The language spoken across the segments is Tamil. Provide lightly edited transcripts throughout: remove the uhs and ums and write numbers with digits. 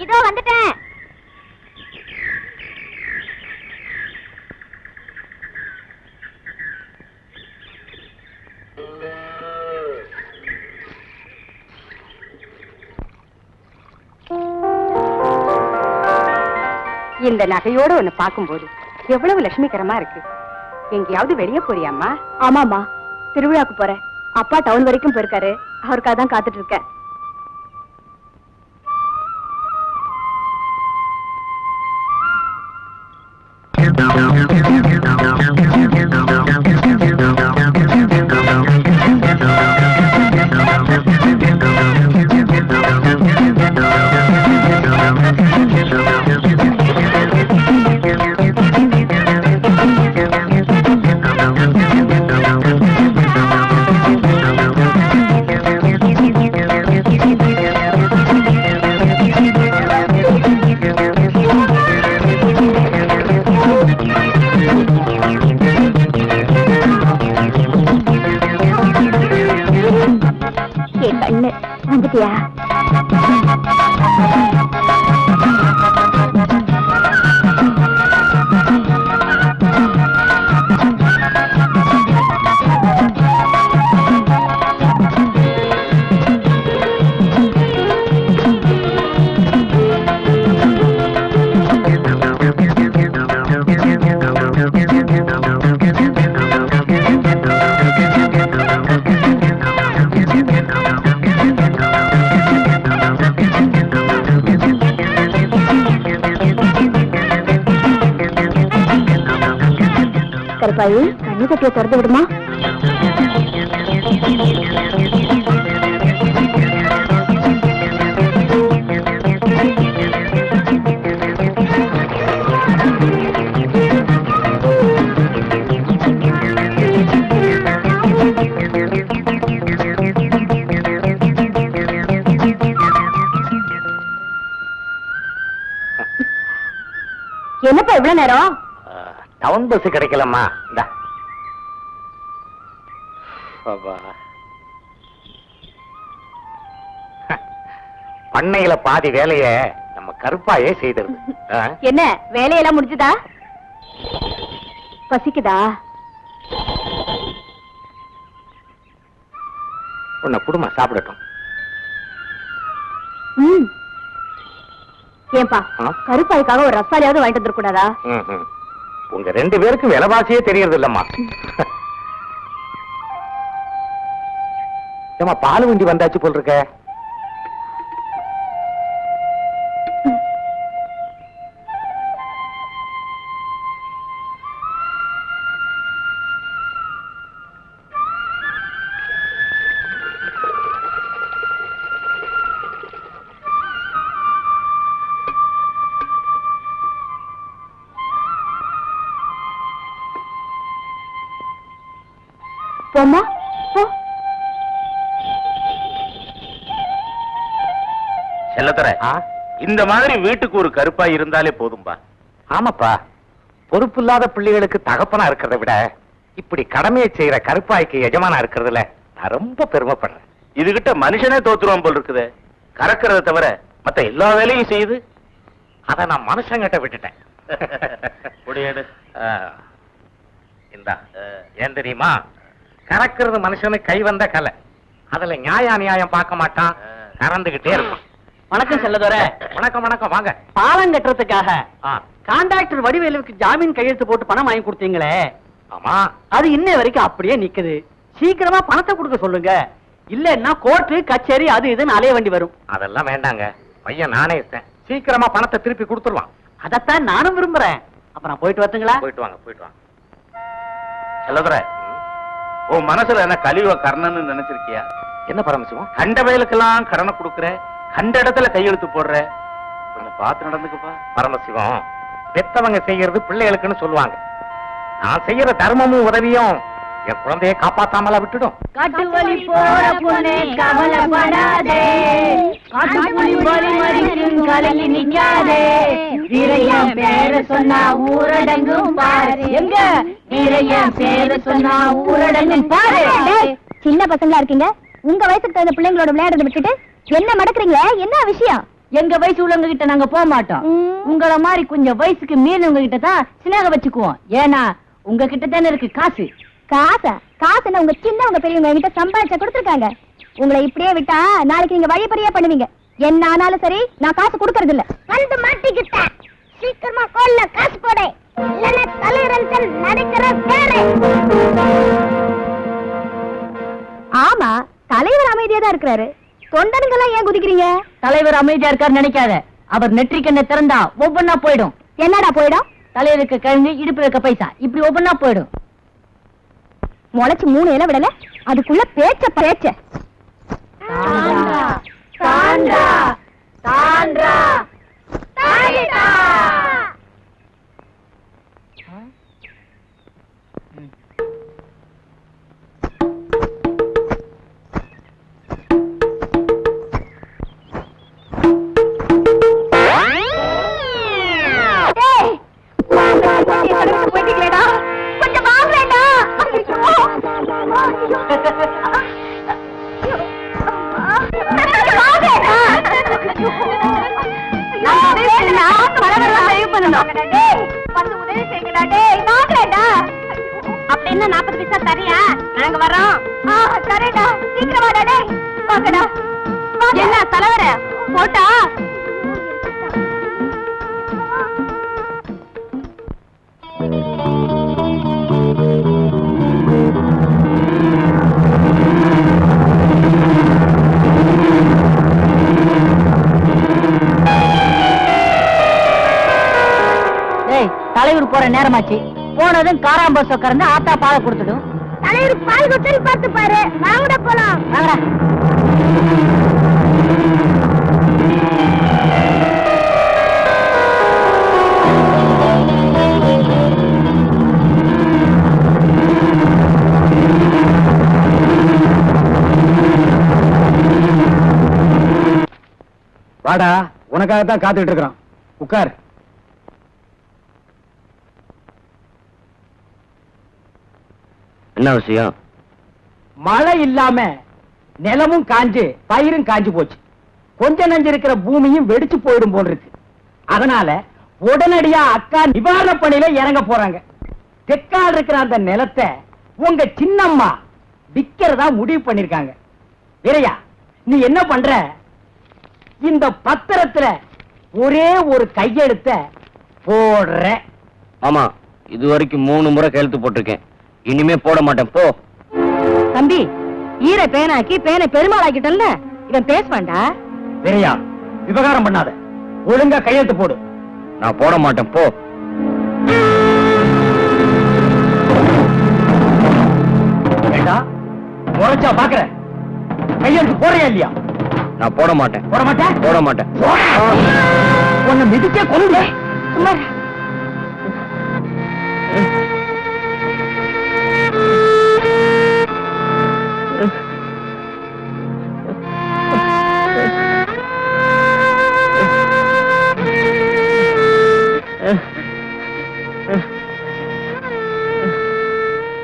இதோ வந்துட்டேன். இந்த நகையோட ஒண்ணு பார்க்கும்போது எவ்வளவு லட்சுமிகரமா இருக்கு. எங்கேயாவது வெளியே போறியாம்மா? ஆமாமா, திருவிழாக்கு போறேன். அப்பா டவுன் வரைக்கும் போயிருக்காரு, அவருக்காக தான் காத்துட்டு இருக்கேன். வந்துட்டியா? கருப்பாயி, கண்ணு கட்டிய திறந்து விடுமா? என்னப்பா இவ்வளவு நேரம்? டவுன் பஸ் கிடைக்கலம்மா. பண்ணையில பாதி வேலைய நம்ம கருப்பாயே செய்தது. என்ன வேலையெல்லாம் முடிஞ்சுதா? பசிக்குதா? உன்னை குடும்பம் சாப்பிடட்டும். ஏன்பா, கருப்பாய்க்காக ஒரு ரசாலியாவது வாங்கிட்டு வந்துடக்கூடாதா? உங்க 2 பேருக்கும் விலைவாசியே தெரியறது இல்லம்மா. ஏமா பால் வண்டி வந்தாச்சு போல் இருக்க. போமா போ. செல்லத்தர, இந்த மாதிரி வீட்டுக்கு ஒரு கருப்பாய் இருந்தாலே போதும்பா. ஆமாப்பா, பொறுப்பு இல்லாத பிள்ளைகளுக்கு தகப்பனா இருக்கிறத விட இப்படி கடமையை செய்யற கருப்பாய்க்கு எஜமானா இருக்கிறதுல நான் ரொம்ப பெருமைப்படுறேன். இதுகிட்ட மனுஷனே தோத்துருவான் போல் இருக்குது. கறக்கிறத தவிர மத்த எல்லா வேலையும் செய்யுது. அத நான் மனுஷங்கிட்ட விட்டுட்டேன். இந்தா, ஏன் தெரியுமா? கறக்கிறது மனுஷனுக்கு கை வந்த கலை. அதுல நியாயம் பார்க்க மாட்டான், கறந்துகிட்டே இருக்கும். வணக்கம் செல்லதோர. வணக்கம் வணக்கம், வாங்க. பாலம் கட்டுறதுக்காக கான்ட்ராக்டர் வடிவேலுக்கு ஜாமீன் கையெழுத்து போட்டு பணம் வாங்கி கொடுத்தீங்களே, ஆமா, அது இன்ன வரைக்கும் அப்படியே நிக்குது. சீக்கிரமா பணத்தை கொடுக்க சொல்லுங்க, இல்லன்னா கோர்ட்டு கச்சேரி அது இதுன்னு அலைய வேண்டி வரும். அதெல்லாம் வேண்டாங்க, பையன் நானே இருக்கேன். சீக்கிரமா பணத்தை திருப்பி கொடுத்துருவான். அதத்தான் நானும் விரும்புறேன். அப்ப நான் போயிட்டு வரட்டுங்களா? போயிட்டு வாங்க, போயிட்டு வாங்க. செல்லதர, உன் மனசுல என்ன கலியுக கர்ணன்னு நினைச்சிருக்கியா? என்ன பரமசிவம், கண்ட வயலுக்கெல்லாம் கடனை கொடுக்குற, கண்ட இடத்துல கையெழுத்து போடுற, கொஞ்சம் பார்த்து நடந்துக்கப்பா. பரமசிவம், பெத்தவங்க செய்யறது பிள்ளைகளுக்குன்னு சொல்லுவாங்க. நான் செய்யற தர்மமும் உதவியும் என் குழந்தையை காப்பாத்தாமல விட்டுடும். காட்டுவலி போற பொண்ணே கவலைப்படாதே, காட்டுப்புலி வலி மறிக்கும் கலங்கி நிக்காதே, வீரையன் பேர சொன்னா ஊரடங்கும் பாரு, எங்க வீரையன் பேர சொன்னா ஊரடங்கும் பாரு. சின்ன பசங்களா இருக்கீங்க, உங்க வயசுக்கு தகுந்த பிள்ளைங்களோட விளையாடுறத விட்டுட்டு என்ன மடக்குறீங்க? என்ன விஷயம்? எங்க வயசு உள்ளவங்க கிட்ட நாங்க போக மாட்டோம். உங்கள மாதிரி கொஞ்சம் வயசுக்கு மீறினவங்க கிட்ட தான் சிநேகம் வச்சுக்குவோம். ஏன்னா உங்க கிட்ட தானே இருக்கு காசு. காசுன்னு உங்க சின்னவங்க பெரியவங்க என்கிட்ட சம்பாதிச்ச கொடுத்துருக்காங்க. உங்களை இப்படியே விட்டா நாளைக்கு நீங்க வழிபறியா பண்ணுவீங்க. என்ன ஆனாலும் சரி, நான் காசு கொடுக்கறது இல்ல. வந்து மாட்டிக்கிட்டேன். சீக்கிரமா கோல்ல காசு போடு, இல்லன்னா தலைரஞ்சல் நடக்கிற பேரு. ஆமா, தலைவர் அமைதியா தான் இருக்கிறாரு. தொண்டனுங்கெல்லாம் ஏன் குதிக்கிறீங்க? தலைவர் அமைதியா இருக்காரு நினைக்காத. அவர் நெற்றிக்கண்ணை திறந்தா ஒவ்வொன்னா போயிடும். என்னடா போயிடும்? தலைவருக்கு கழுங்கு, இடுப்பு இருக்க பைசா, இப்படி ஒவ்வொன்னா போயிடும். முளைச்சு 3 இலை விடல, அதுக்குள்ள பேச்ச பேச்ச. தாண்டா தாண்டா தாண்டா. போயிட்டீங்களேடா, கொஞ்சம் வாங்கடா. அப்படின்னா 40 பைசா தரியா? நாங்க வரோம். தரேடா, சீக்கிரம் வாடா. டேய் வாங்கடா. என்ன தலைவர போட்டா? தலைவர் போற நேரமாச்சு. போனதும் காராம்பஸ் உட்கார்ந்து ஆத்தா பாலை கொடுத்துடும். தலைவர் பால் குத்தல் பார்த்து பாரு. வாங்கடா போலாம். வாங்கடா. வாடா, உனக்காகத்தான் காத்துட்டு இருக்கிறோம். உட்கார். என்ன விஷயம்? மழை இல்லாம நிலமும் காஞ்சு பயிரும் காஞ்சு போச்சு. கொஞ்ச நஞ்சு இருக்கிற பூமியும் வெடிச்சு போயிடும் போல் இருக்கு. அதனால உடனடியா அக்கா நிவாரண பணியில இறங்க போறாங்க. தெற்கால் இருக்கிற அந்த நிலத்தை உங்க சின்னம்மா விக்கிறதா முடிவு பண்ணிருக்காங்க. வீரையா, நீ என்ன பண்ற? இந்த பத்திரத்துல ஒரே ஒரு கையெழுத்த போடுற. ஆமா, இது வரைக்கும் 3 முறை கையெழுத்து போட்டிருக்கேன். இனிமே போட மாட்டேன். போ. தம்பி, ஈர பேனாக்கி பேனை பெருமாள் ஆக்கிட்டல்ல, இவன் பேசுவான்டா. வீரையா, விவகாரம் பண்ணாத. ஒழுங்கா கையெழுத்து போடு. நான் போட மாட்டேன். போ. முறைச்சா பாக்குற. கையெழுத்து போறியா இல்லையா? நான் போட மாட்டேன். போட மாட்டேன். போட மாட்டேன். உன்னை மிதிச்சே கொண்டு. சும்மா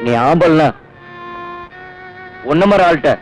நீ ஆம்பல்னா ஒன்ன மாதிரி ஆள்கிட்ட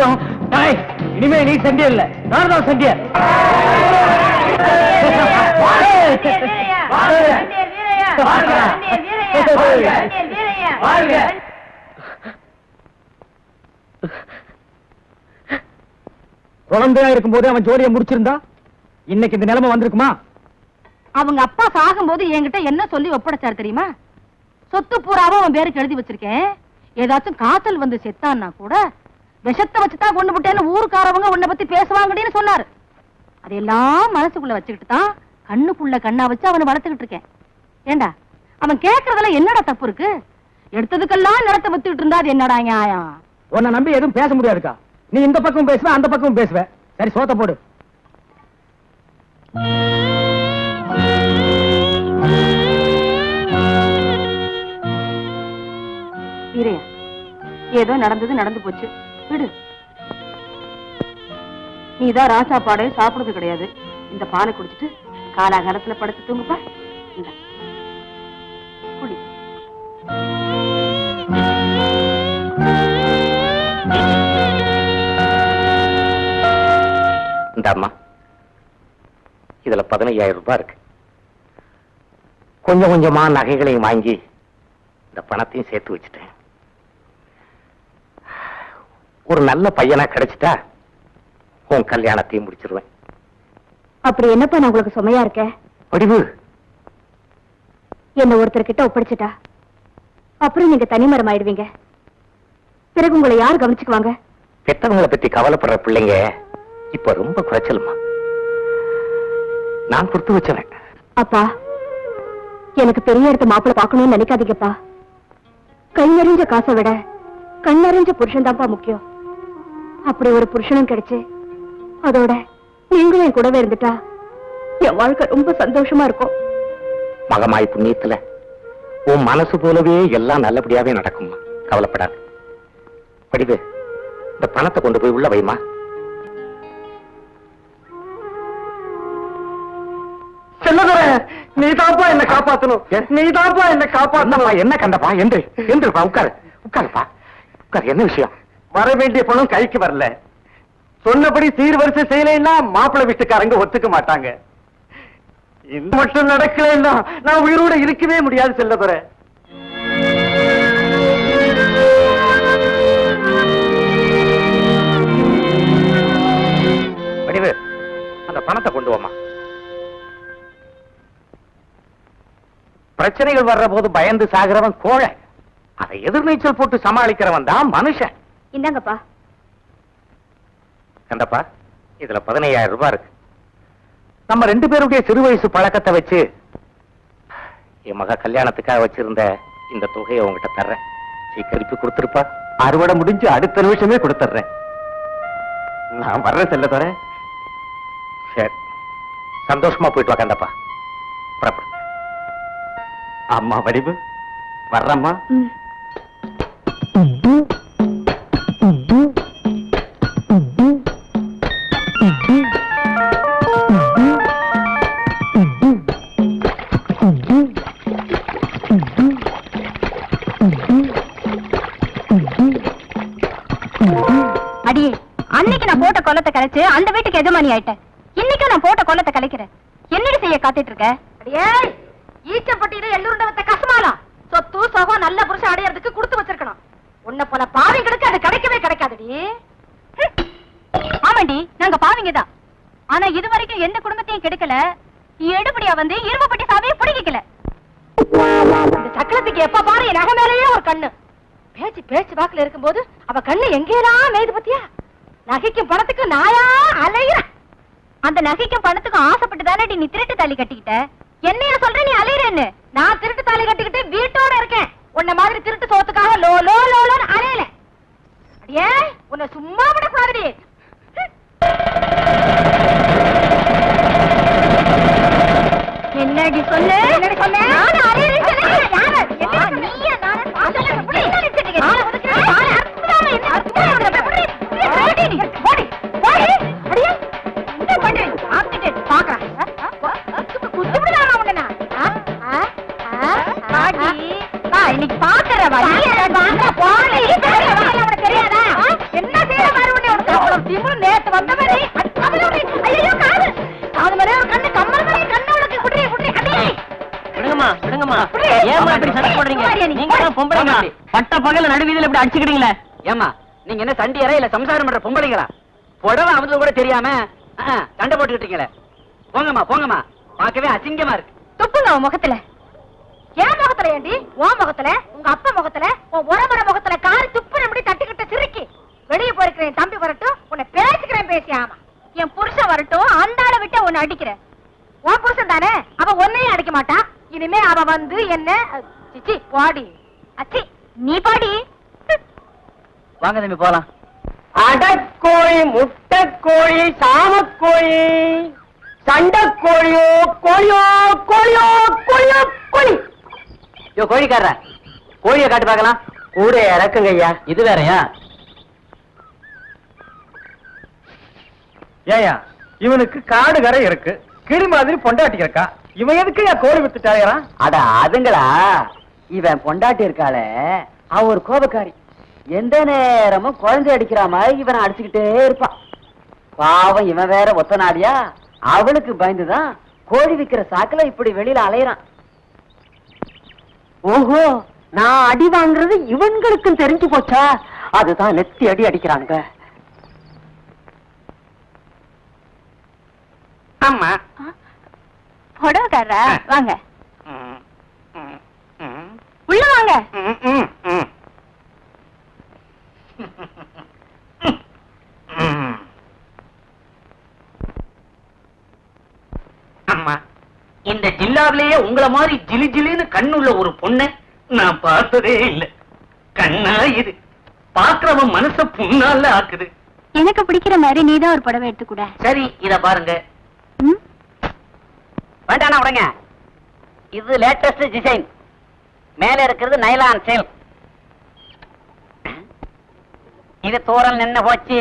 போறோம். இனிமே நீ சண்டியர் இல்ல, நான் தான் சண்டியர். குழந்தையா இருக்கும் போதே அவன் ஜோலியை முடிச்சிருந்தா இன்னைக்கு இந்த நிலைமை வந்திருக்குமா? அவங்க அப்பா சாகும்போது என்கிட்ட என்ன சொல்லி ஒப்படைச்சாரு தெரியுமா? சொத்து பூராவும் அவன் பேருக்கு எழுதி வச்சிருக்கேன், ஏதாச்சும் காய்ச்சல் வந்து செத்தான்னா கூட விஷத்தை வச்சுதான் கொண்டு விட்டேன்னு ஊருக்காரவங்க உன்னை பத்தி பேசுவாங்கன்னு சொன்னாரு. அதெல்லாம் மனசுக்குள்ள வச்சுக்கிட்டு தான் கண்ணுக்குள்ள கண்ணா வச்சு அவனை வளர்த்துக்கிட்டு இருக்கேன். ஏண்டா அவன் கேட்கறதுல என்னடா தப்பு இருக்கு? எடுத்ததுக்கெல்லாம் நிலத்தை வித்துக்கிட்டு இருந்தா அது என்னடா நியாயம்? உன்னை நம்பி எதுவும் பேச முடியாதுக்கா. நீ இந்த பக்கம் பேசுவ, அந்த பக்கம் பேசுவ. சரி, சோத்த போடு. வீரையா, ஏதோ நடந்தது நடந்து போச்சு, விடு. நீதான் ராசா பாடே சாப்பிடுறது கிடையாது. இந்த பாலை குடிச்சிட்டு காலாகாலத்துல படுத்து தூங்குப்பா. இந்த குடி. இந்த அம்மா, இதுல 15,000 ரூபாய் இருக்கு. கொஞ்சம் கொஞ்சமா நகைகளையும் வாங்கி இந்த பணத்தையும் சேர்த்து வச்சுட்டேன். ஒரு நல்ல பையனா கிடைச்சிட்டா உன் கல்யாணத்தையும் முடிச்சிருவேன். அப்படி என்னப்பா நான் உங்களுக்கு சுமையா இருக்கேன்? வடிவு, என்ன ஒருத்தர் கிட்ட ஒப்படைச்சிட்டா அப்புறம் நீங்க தனிமரம் ஆயிடுவீங்க. பிறகு உங்களை யார் கவனிச்சுக்குவாங்க? பெத்தவங்களை பத்தி கவலைப்படுற பிள்ளைங்க இப்ப ரொம்ப குறைச்சலுமா. நான் கொடுத்து வச்சவன். அப்பா, எனக்கு பெரிய இடத்த மாப்பிள்ள பார்க்கணும்னு நினைக்காதீங்கப்பா. கை நிறைஞ்ச காசை விட கண் நிறைஞ்ச புருஷன் தான்ப்பா முக்கியம். அப்படி ஒரு புருஷனும் கிடைச்சு அதோட நீங்களும் என் கூடவே இருந்துட்டா என் வாழ்க்கை ரொம்ப சந்தோஷமா இருக்கும். மகமாய் புண்ணியத்துல உன் மனசு போலவே எல்லாம் நல்லபடியாவே நடக்குமா, கவலைப்படாது. வடிவு, இந்த பணத்தை கொண்டு போய் உள்ள வைமா. நீதாப்பா என்ன காப்பாத்தணும், நீதாப்பா என்ன காப்பாத்தணும். என்ன கண்டப்பா? என்று என்றுப்பா, உட்காரு உட்காருப்பா, உட்காரு. என்ன விஷயம்? வர வேண்டிய பணம் கைக்கு வரல. சொன்னபடி சீர்வரிசை செய்யலைன்னா மாப்பிள்ளை வீட்டுக்காரங்க ஒத்துக்க மாட்டாங்க. இந்த மட்டும் நடக்கலைன்னா நான் உயிரோட இருக்கவே முடியாது செல்லதுரை. வடிவு, அந்த பணத்தை கொண்டு வாமா. பிரச்சனைகள் வர்ற போது பயந்து சாகிறவன் கோழை, அதை எதிர்நீச்சல் போட்டு சமாளிக்கிறவன் தான் மனுஷன். இந்தாங்கப்பா. கண்டப்பா, இதுல 15,000 ரூபாய் இருக்கு. நம்ம 2 பேருடைய சிறு வயசு பழக்கத்தை வச்சு என் மக கல்யாணத்துக்காக வச்சிருந்த இந்த தொகையை உங்ககிட்ட தர்றேன். சீக்கிரம் கொடுத்துருப்பா. அறுவடை முடிஞ்சு அடுத்த நிமிஷமே கொடுத்துறேன். நான் வர்றேன் செல்லதுரை. சரி, சந்தோஷமா போயிட்டு வா கண்டப்பா. புறப்படு. அம்மா வடிவு, வர்றம்மா. அடியே, அன்னைக்கு நான் போட்ட கொல்லத்தை கலைச்சு அந்த வீட்டுக்கு எஜமானி ஆயிட்டேன். இன்னைக்கு நான் போட்ட கொல்லத்தை கலைக்கிறேன். என்னடி செய்ய காத்துட்டு இருக்க? அடியே, ஈச்சப்பட்டியில எள்ளுருண்ட வத்த கசமாலாம் சொத்து சோகம் நல்ல புருஷன் அடையறதுக்கு கொடுத்து வச்சிருக்கணும். உன்னை போல பாவிங்களுக்கு அது கிடைக்கவே கிடைக்காதுடி. ஆமாண்டி, நாங்க பாவிங்கதான். ஆனா இது வரைக்கும் எந்த குடும்பத்தையும் கெடுக்கல. எடுபடியா வந்து இரும்பப்பட்டி சாவியை பிடிக்கல. இந்த சக்கரத்துக்கு எப்ப பாரு என் நகை மேலேயே ஒரு கண்ணு. பேச்சு பேச்சு வாக்குல இருக்கும்போது அவ கண்ணு எங்கேயெல்லாம் மேய்து பத்தியா? நகைக்கும் பணத்துக்கு நாயா அலையிற. அந்த நகைக்கும் பணத்துக்கும் ஆசைப்பட்டு தானே நீ திருட்டு தாலி கட்டிக்கிட்ட. என்னைய சொல்ற நீ அலையிறன்னு? நான் திருட்டு தாலி கட்டிக்கிட்டு வீட்டோட இருக்கேன். உன்ன மாதிரி திருட்டு சோத்துக்காக லோ லோ லோன்னு அலையல. அடியே, உன்னை சும்மா விடக்கூடாதுடி. என்னடி சொல்லு? என்னடி சொன்ன? நானு அலையிறேன்னு சொன்னேன். யாரு? நீயா நானு? இன்னைக்கு பாக்குற தெரியாதா? என்ன செய்ய பாரு? ஏமா இப்படி சண்டை போடுறீங்க? நீங்க தான் பொம்பளைங்களா? பட்ட பகல நடுவீதியில இப்படி அடிச்சுக்கிட்டீங்களே. ஏமா நீங்க என்ன சண்டியரா இல்ல சம்சாரம் பண்ற பொம்பளைங்களா? புடவை அமுது கூட தெரியாம சண்டை போட்டுக்கிட்டீங்களே. போங்கம்மா போங்கம்மா, பார்க்கவே அசிங்கமா இருக்கு. துப்புங்க உன் முகத்துல. என் முகத்துல ஏண்டி? உன் முகத்துல, உங்க அப்பா முகத்துல, உன் உறவர முகத்துல காரி துப்பு நம்பி தட்டிக்கிட்ட சிரிக்கி. வெளியே போயிருக்கிறேன் தம்பி வரட்டும், உன்னை பேசிக்கிறேன் பேசி. ஆமா, என் புருஷன் வரட்டும், அந்த ஆளை விட்டு உன்னை அடிக்கிறேன். உன் புருஷன் தானே, அவ உன்னையும் அடிக்க மாட்டா. இனிமே அவ வந்து என்ன சிச்சி பாடி அச்சி நீ பாடி. வாங்க தம்பி போலாம். அடக்கோழி, முட்டைக்கோழி, சாமக்கோழி, சண்டைக்கோழியோ கோழியோ கோழியோ கோழியோ கோழி. யோ கோழிக்காரர, கோழியை காட்டு பார்க்கலாம். கூட இறக்குங்க ஐயா. இது வேறயா? ஏயா இவனுக்கு காடு கரை இருக்கு, கிளி மாதிரி பொண்டாட்டி இருக்கா. இவன் எதுக்கு கோழி வித்துட்டாயா? அட அதுங்களா, இவன் பொண்டாட்டி இருக்காளே அவ ஒரு கோபக்காரி. எந்த நேரமும் குழந்தை அடிக்கிற மாதிரி இவனை அடிச்சுக்கிட்டே இருப்பான். பாவம் இவன் வேற ஒத்த நாடியா, அவளுக்கு பயந்துதான் கோழி விக்கிற சாக்குல இப்படி வெளியில அலையறான். ஓஹோ, நான் அடி வாங்குறது இவன்களுக்கும் தெரிஞ்சு போச்சா? அதுதான் நெத்தி அடி அடிக்கிறாங்க. ஆமா. புடவைக்காரரா வாங்க, உள்ள வாங்க. அம்மா, இந்த ஜில்லாவிலேயே உங்களை மாதிரி ஜிலி ஜிலின்னு கண்ணுள்ள ஒரு பொண்ணை நான் பார்த்ததே இல்லை. கண்ணா இது பாக்குறவன் மனச புண்ணால ஆக்குது. எனக்கு பிடிக்கிற மாதிரி நீதான் ஒரு புடவை எடுத்து கூட. சரி, இத பாருங்க. வேண்டாண்ணா உடங்க, இது லேட்டஸ்ட் டிசைன். மேல இருக்கிறது நைலான் சேல். இது தோரல் நின்னு போச்சு.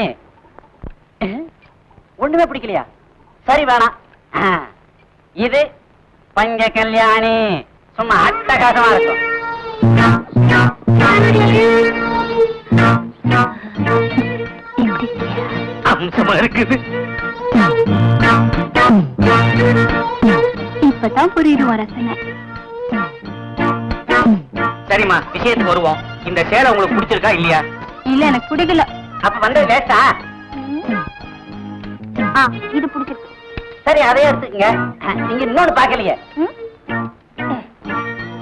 ஒண்ணுமே பிடிக்கலையா? சரி வேணாம். இது பஞ்ச கல்யாணி, சும்மா அட்டகாசமா இருக்கும். அம்சமா இருக்குது. இப்பதான் புரியுது ரசனை. சரிம்மா, விஷயத்துக்கு வருவோம். இந்த சேலை உங்களுக்கு பிடிச்சிருக்கா இல்லையா? இல்ல, எனக்கு பிடிக்கல. அப்ப வந்தது லேட்டா? இது பிடிச்சிருக்கு. சரி, அதையே எடுத்துக்கங்க. நீங்க இன்னொன்னு பாக்கலையே,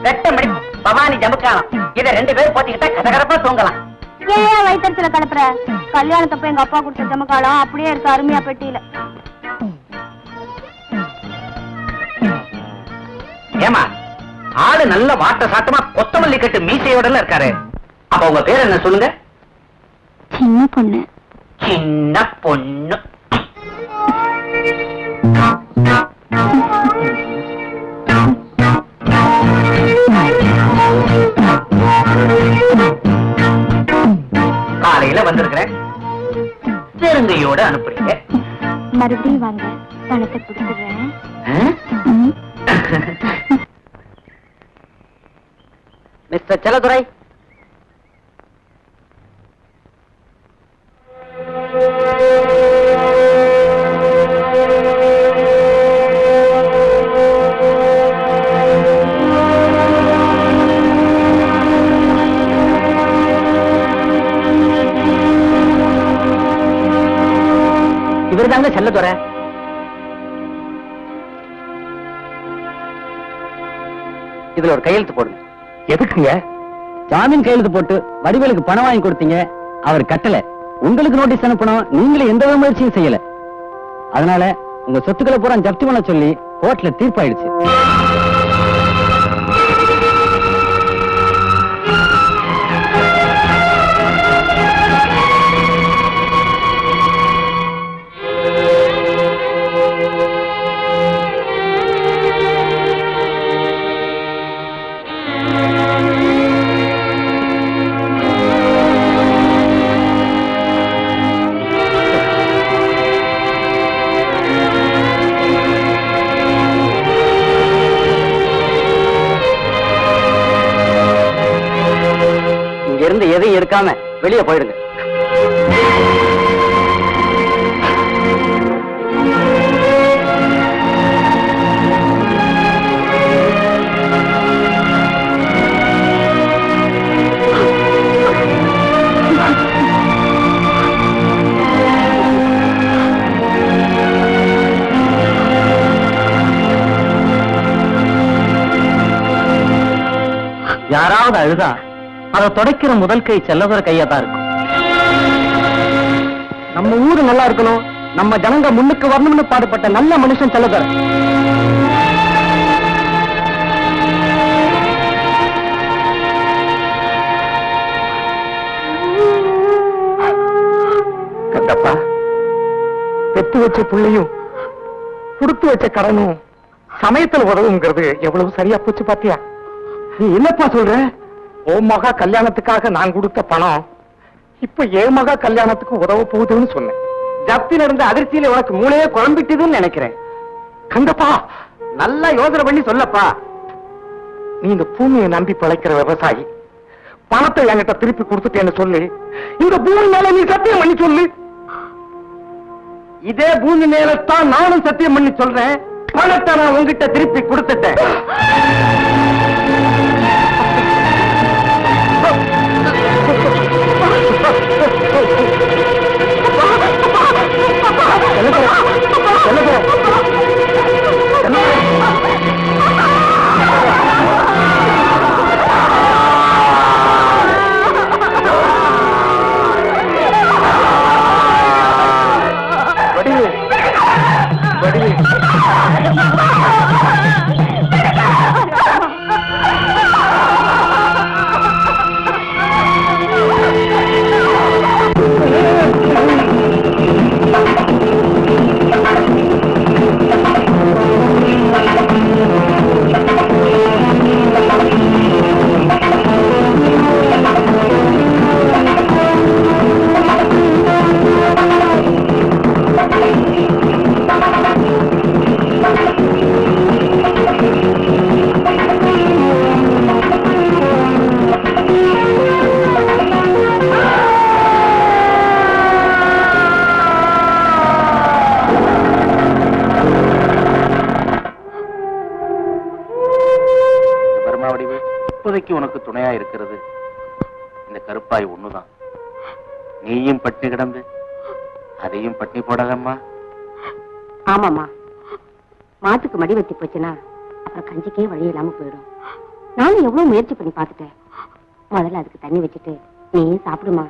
ரெட்டமடி பவானி ஜமுக்காலம். இதை 2 பேரும் போத்திக்கிட்டா கதகரப்பா தூங்கலாம். ஏன் வயிற்றுல கலப்புற? கல்யாணத்தப்ப எங்க அப்பா கொடுத்த ஜமக்காலம் அப்படியே இருக்கு, அருமையா பெட்டியில. ஏமா, ஆளு நல்ல வாட்ட சாட்டமா கொத்தமல்லி கட்டு மீசையோட இருக்காரு. அப்ப உங்க பேர் என்ன சொல்லுங்க? சின்ன பொண்ணு. சின்ன பொண்ணு. காலையில வந்திருக்கிறேன், பெருங்கையோட அனுப்புறீங்க. மறுபடியும் வாங்க, பணத்தை கொடுத்துடுறேன். மிஸ்டர் செல்லதுரை, இவர்தாங்க செல்லதுரை. இதுல ஒரு கையெழுத்து போடுங்க. எதுக்குங்க? ஜாமீன் கையெழுத்து போட்டு வடிவேலுக்கு பணம் வாங்கி கொடுத்தீங்க, அவர் கட்டல. உங்களுக்கு நோட்டீஸ் அனுப்பணும், நீங்களே எந்த முயற்சியும் செய்யல. அதனால உங்க சொத்துக்களை பூரா ஜப்தி பண்ண சொல்லி கோர்ட்ல தீர்ப்பாயிடுச்சு. இருந்து எதையும் எடுக்காம வெளியே போயிடுங்க. யாராவது அழுதா அதை துடைக்கிற முதல் கை செல்லதுற கையா தான் இருக்கும். நம்ம ஊரு நல்லா இருக்கணும், நம்ம ஜனங்க முன்னுக்கு வரணும்னு பாடுபட்ட நல்ல மனுஷன் செல்லதுற. கந்தப்பா, பெத்து வச்ச பிள்ளையும் கொடுத்து வச்ச கடனும் சமயத்தில் உதவுங்கிறது எவ்வளவு சரியா போச்சு பாத்தியா? நீ என்னப்பா சொல்ற? ஓ மகா கல்யாணத்துக்காக நான் கொடுத்த பணம் இப்ப என் மகா கல்யாணத்துக்கு உதவ போகுதுன்னு சொன்னேன். ஜப்தி நடந்த அதிர்ச்சியில உனக்கு மூளையே குழம்பிட்டுதுன்னு நினைக்கிறேன். கந்தப்பா, நல்லா யோசனை பண்ணி சொல்லப்பா. நீ இந்த பூமியை நம்பி பிழைக்கிற விவசாயி, பணத்தை என்கிட்ட திருப்பி கொடுத்துட்டேன்னு சொல்லி இந்த பூமி மேல நீ சத்தியம் பண்ணி சொல்லு. இதே பூமி மேலத்தான் நானும் சத்தியம் பண்ணி சொல்றேன், பணத்தை நான் உங்ககிட்ட திருப்பி கொடுத்துட்டேன். இப்போதைக்கு உனக்கு துணையா இருக்கிறது இந்த கருப்பாய் ஒண்ணுதான். நீயும் பட்டினி கிடந்து அதையும் பட்டினி போடாதம்மா. ஆமாமா, மாட்டுக்கு மடி வெட்டி போச்சுன்னா அப்புறம் கஞ்சிக்கே வழி இல்லாம போயிடும். நானும் எவ்வளவு முயற்சி பண்ணி பார்த்துட்டேன். முதல்ல அதுக்கு தண்ணி வச்சுட்டு நீயும் சாப்பிடுமா.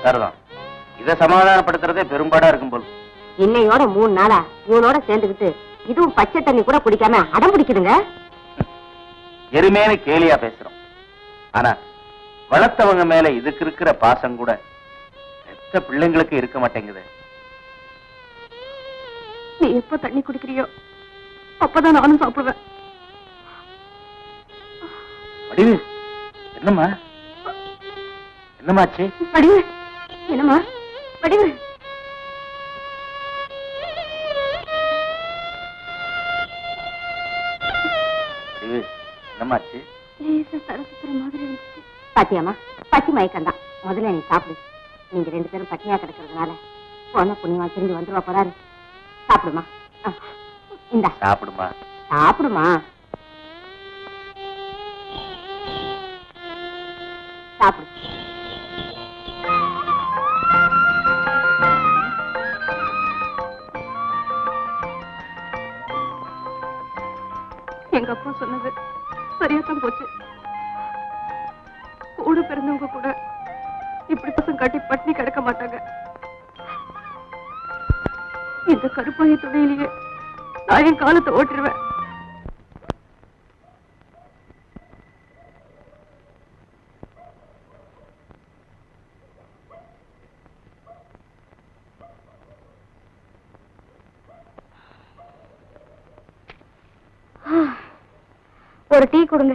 சரிதான், இதை சமாதானப்படுத்துறதே பெரும்பாடா இருக்கும் போல். இன்னையோட 3 நாளா இவனோட சேர்ந்துக்கிட்டு இதுவும் பச்சை தண்ணி கூட குடிக்காம அடம் பிடிக்குதுங்க. எருமேனு கேலியா பேசுறோம். ஆனா வளர்த்தவங்க மேல இதுக்கு இருக்கிற பாசம் கூட எத்த பிள்ளைங்களுக்கு இருக்க மாட்டேங்குது. நீ எப்ப தண்ணி குடிக்கிறியோ அப்பதான் நானும் சாப்பிடுவேன். வடிவு, என்னம்மா என்னமாச்சு? வடிவு, என்னம்மா வடிவு? என்னமாச்சு? பாத்தியாமா, பசி மயக்கம்தான். முதல்ல நீ சாப்பிடு. நீங்க 2 பேரும் பட்டினியா கிடக்கிறதுனால போன புண்ணியமா திரும்பி வந்துருவா போறாரு. சாப்பிடுமா. இந்த சாப்பிடுமா. சாப்பிடுமா. சாப்பிடு. எங்க அப்பா சொன்னது சரியாத்தான் போச்சு. கூட பிறந்தவங்க கூட இப்படி பசங்க காட்டி பட்டினி கிடக்க மாட்டாங்க. இந்த கருப்பாய துணையிலேயே நான் என் காலத்தை ஓட்டிடுவேன். ஒரு டீ கொடுங்க.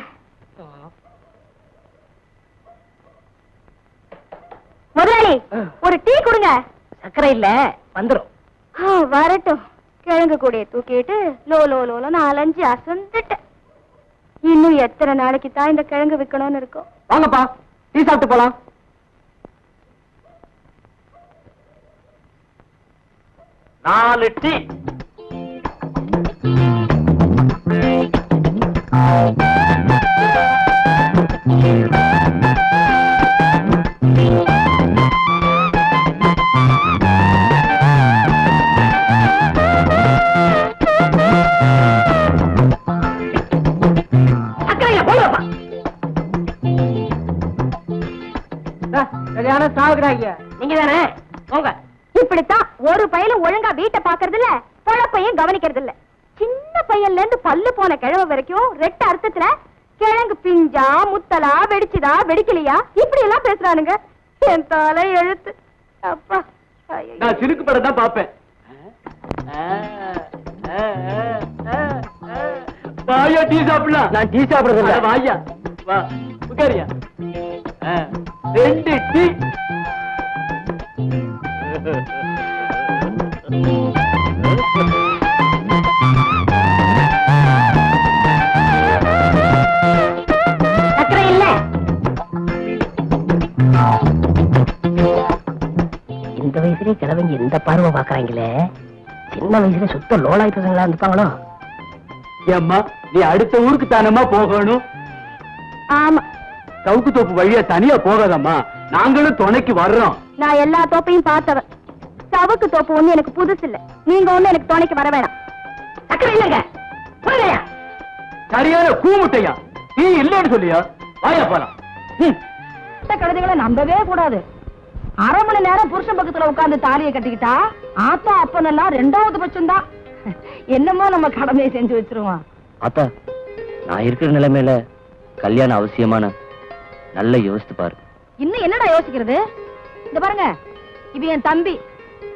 முதலாளி, ஒரு டீ கொடுங்க. சக்கரை இல்ல, வந்துரும். வரட்டும். கிழங்கு கூடைய தூக்கிட்டு லோ லோ லோல 4-5 அசந்துட்டேன். இன்னும் எத்தனை நாளைக்கு தான் இந்த கிழங்கு விற்கணும்னு இருக்கும். வாங்கப்பா, டீ சாப்பிட்டு போலாம். 4 டீ. கல்யாணம் சாகுறாங்க நீங்க தானே போங்க. இப்படித்தான் ஒரு பையலும் ஒழுங்கா வீட்டை பாக்குறது இல்ல, பொழப்பையும் கவனிக்கிறது இல்ல. சின்ன பையன்ல இருந்து பல்லு போன கிழவ வரைக்கும் ரெட்ட அர்த்தத்துல கிழங்கு பிஞ்சா முத்தலா வெடிச்சுதா வெடிக்கலையா இப்படி எல்லாம் பேசுறானுங்க. என் தலை எழுத்து. அப்பா நான் சிறுக்கு படம் தான் பாப்பேன். வாயா டீ சாப்பிடலாம். நான் டீ சாப்பிடுறது இல்ல. வாயா வா உட்காரியா. 2 டீ. சக்கரை இல்ல. இந்த வயசுலயே கிழவங்க எந்த பார்வை பாக்குறாங்களே, சின்ன வயசுல சுத்த லோலாய் பசங்களா இருப்பாங்களோ. ஏம்மா நீ அடுத்த ஊருக்கு தானம்மா போகணும். ஆமா, சவுக்கு தோப்பு வழியா தனியா போகாதம்மா, நாங்களும் துணைக்கு வர்றோம். நான் எல்லா தோப்பையும் பார்த்தவன். சவுக்கு தோப்பு ஒண்ணு எனக்கு புதுசு இல்ல. நீங்க ஒண்ணு எனக்கு துணைக்கு வர வேணாம். சக்கரை இல்லங்க. போங்கயா. சரியான கூமுட்டையா, நீ இல்லன்னு சொல்லியா. வாயா போலாம். கழுதைகளை நம்பவே கூடாது. அரை மணி நேரம் புருஷன் பக்கத்துல உட்கார்ந்து தாலியை கட்டிக்கிட்டா ஆத்தா அப்பனெல்லாம் 2வது பட்சம் தான். என்னமோ நம்ம கடமையை செஞ்சு வச்சிருவோம். அத்தா, நான் இருக்கிற நிலைமையில கல்யாணம் அவசியமான நல்ல யோசித்து பாரு. இன்னும் என்னடா யோசிக்கிறது? இந்த பாருங்க, இது என் தம்பி.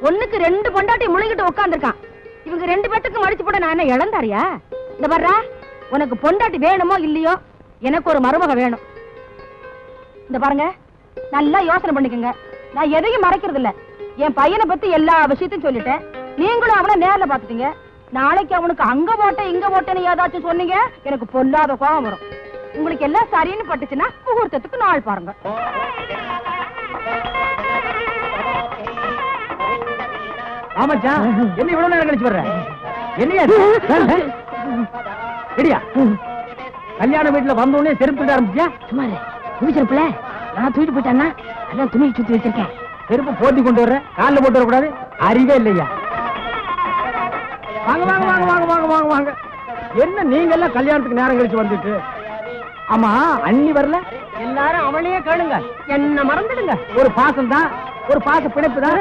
ஒண்ணுக்கு 2 பொண்டாட்டி முழுகிட்டு உட்கார்ந்துருக்கான். இவங்க 2 பேத்துக்கும் மடிச்சு போட நான் என்ன இழந்தாரியா? இந்த பாருடா, உனக்கு பொண்டாட்டி வேணுமோ இல்லையோ, எனக்கு ஒரு மருமக வேணும். இந்த பாருங்க, நல்லா யோசனை பண்ணிக்கங்க. நான் எதையும் மறைக்கிறது இல்ல. என் பையனை பத்தி எல்லா விஷயத்தையும் சொல்லிட்டேன். நீங்களும் அவனை நேர்ல பாத்துட்டீங்க. நாளைக்கு அவனுக்கு அங்க போட்டேன் இங்க போட்டேன்னு ஏதாச்சும் சொன்னீங்க, எனக்கு பொல்லாத கோபம் வரும். உங்களுக்கு எல்லாம் சரின்னு பட்டுச்சுன்னா முகூர்த்தத்துக்கு நாள் பாருங்க. ஆமாச்சா, என்ன இவ்வளவு நேரம் கழிச்சு வர்ற? என்னையா சரியா? கல்யாண வீட்டுல வந்தோடனே செருப்பு ஆரம்பிச்சியா? சும்மாரு துணி செருப்புல நான் தூக்கிட்டு போயிட்டேன்னா அதான் துணியை சுத்தி வச்சிருக்கேன். செருப்பு போத்தி கொண்டு வர்ற, காலில் போட்டு வரக்கூடாது. அறிவே இல்லையா? வாங்க வாங்க வாங்க வாங்க வாங்க வாங்க வாங்க. என்ன நீங்க எல்லாம் கல்யாணத்துக்கு நேரம் கழிச்சு வந்துட்டு? ஆமா, அண்ணி வரல? எல்லாரும் அவளையே கேளுங்க, என்ன மறந்துடுங்க. ஒரு பாசம் தான், ஒரு பாச பிணைப்பு தான்.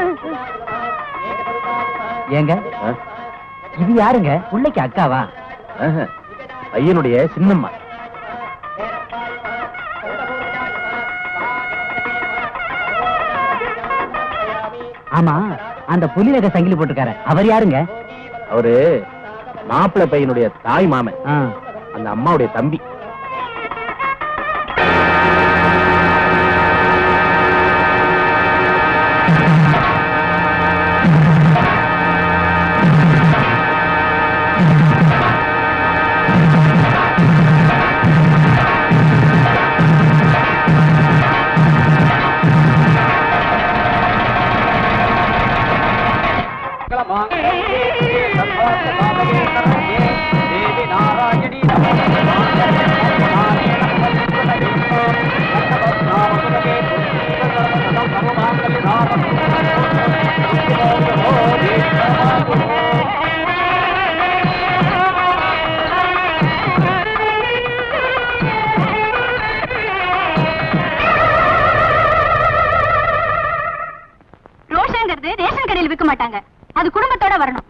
ஏங்க இது யாருங்க? பிள்ளைக்கு அக்காவா? பையனுடைய சின்னம்மா. ஆமா, அந்த புலிநகை சங்கிலி போட்டுக்கார அவர் யாருங்க? அவரு மாப்பிள்ளை பையனுடைய தாய் மாமன், அந்த அம்மாவுடைய தம்பி. ரேஷன் கடையில் விற்க மாட்டாங்க, அது குடும்பத்தோட வரணும்.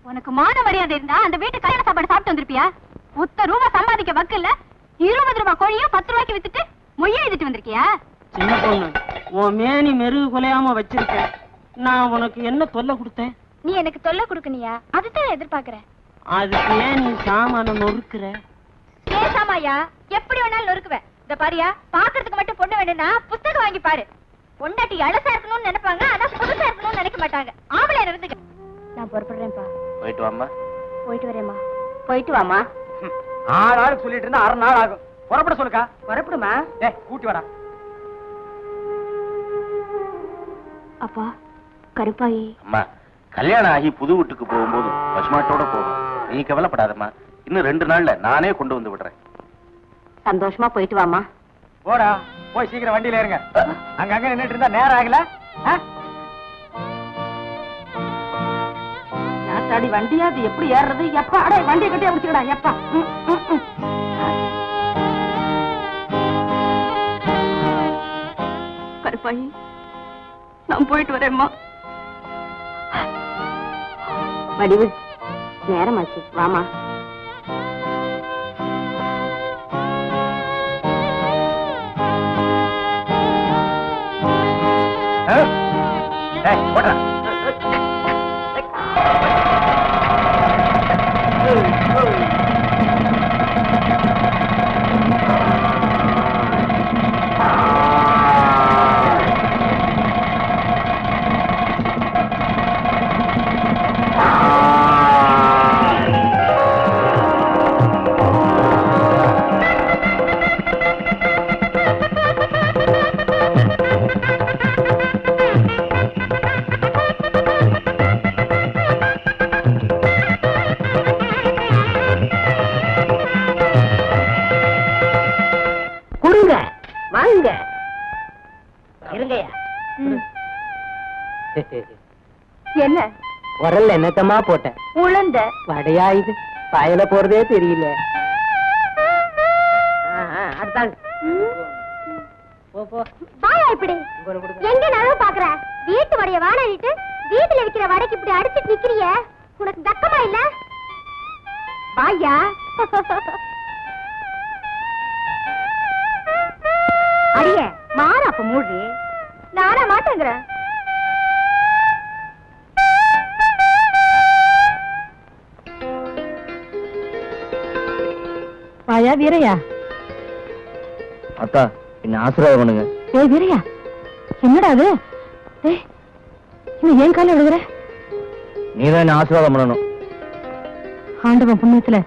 உனக்கு மான மரியாதை இருந்தா அந்த வீட்டு கல்யாண சாப்பாடு சாப்பிட்டு வந்திருப்பியா? ஒத்த ரூபா சம்பாதிக்க வக்கல்ல 20 ரூபாய் கோழியா 10 ரூபாய்க்கு வித்துட்டு மொய்ய எழுதிட்டு வந்திருக்கியா? சின்ன பொண்ணு, உன் மேனி மெருகு குலையாம வச்சிருக்கேன். நான் உனக்கு என்ன தொல்லை கொடுத்தேன்? நீ எனக்கு தொல்லை கொடுக்கணியா? அதுதான் எதிர்பார்க்கிறேன். அதுக்கு ஏன் நீ சாமான நொறுக்குற? பேசாமாயா, எப்படி வேணாலும் நொறுக்குவேன். இந்த பாரியா, பாக்குறதுக்கு மட்டும் பொண்ணு வேணும்னா புத்தகம் வாங்கி பாரு. பொண்டாட்டி அழசா இருக்கணும்னு நினைப்பாங்க, ஆனா புதுசா இருக்கணும்னு நினைக்க மாட்டாங்க. ஆம்பளை இருந்துக்க. நான் புறப்படுறேன்ப்பா. போயிட்டு வாம்மா. போயிட்டு வரேம்மா. போயிட்டு வாமா. ஆளாளுக்கு சொல்லிட்டு இருந்தா 6 நாள் ஆகும். புறப்பட சொல்லுக்கா. புறப்படுமா? கூட்டி வாடா. அப்பா, கருப்பாயி. அம்மா, கல்யாணம் ஆகி புது வீட்டுக்கு போகும்போது பசுமாட்டோட போகும். நீ கவலைப்படாதம்மா. இன்னும் 2 நாள்ல நானே கொண்டு வந்து விடுறேன். சந்தோஷமா போயிட்டு வாமா. போடா, போய் சீக்கிரம் வண்டியில ஏறுங்க. அங்கங்க நின்னுட்டு இருந்தா நேரம் ஆகல. நாத்தாடி வண்டியா அது எப்படி ஏறுறது? எப்பா அடே வண்டியை கட்டி முடிச்சுக்கடா எப்பா. கருப்பாயி, நான் போயிட்டு வரேம்மா. வடிவு, நேரமாச்சு, வாமா. போடுறா. வாங்க இருங்கய்யா. என்ன உரல்ல என்னத்தமா போட்டேன்? உளுந்த. வடையா இது? பாயல போறதே தெரியல. அடுத்தாள் பாயா இப்படி எங்க நான் பாக்குற வீட்டு வடைய வாடகிட்டு வீட்டுல விக்கிற வடைக்கு இப்படி அடிச்சுட்டு நிக்கிறிய, உனக்கு தக்கமா இல்ல? பாயா அடிய மாற அப்ப மூடி நானா மாட்டேங்கிறேன். வாயா வீரையா. அத்தா, என்ன ஆசீர்வாதம் பண்ணுங்க. ஏய் வீரையா, என்னடா அது? ஏய், இன்னும் ஏன் கால விடுகிற? நீதான் என்ன ஆசீர்வாதம் பண்ணணும். ஆண்டவன் புண்ணியத்துல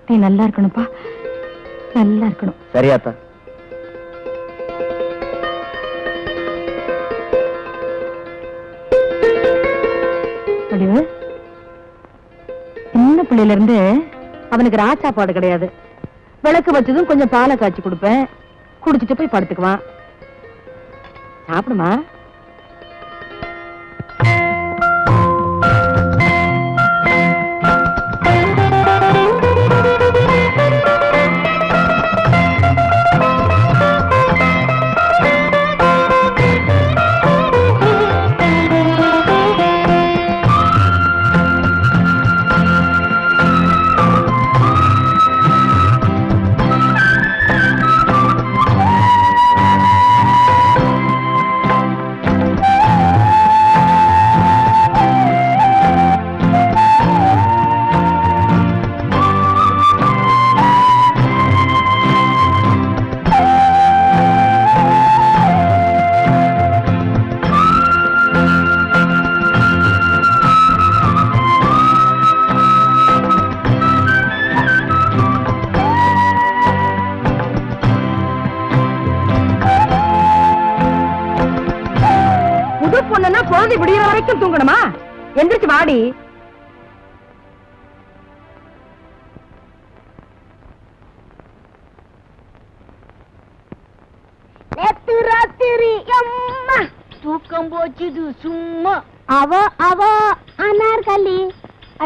நீ நல்லா இருக்கணும்ப்பா, நல்லா இருக்கணும். சரியாத்தா. முடிவு சின்ன பிள்ளையில இருந்து அவனுக்கு ராச்சாப்பாடு கிடையாது. விளக்கு வச்சதும் கொஞ்சம் பாலை காய்ச்சி கொடுப்பேன், குடிச்சிட்டு போய் படுத்துக்குவான். சாப்பிடுமா? பொழுது விடிய வரைக்கும் தூங்கணுமா? எந்திரிச்சு வாடி. நேத்து ராத்திரி அம்மா தூக்கம் போச்சுது சும்மா. அவ அனார்கலி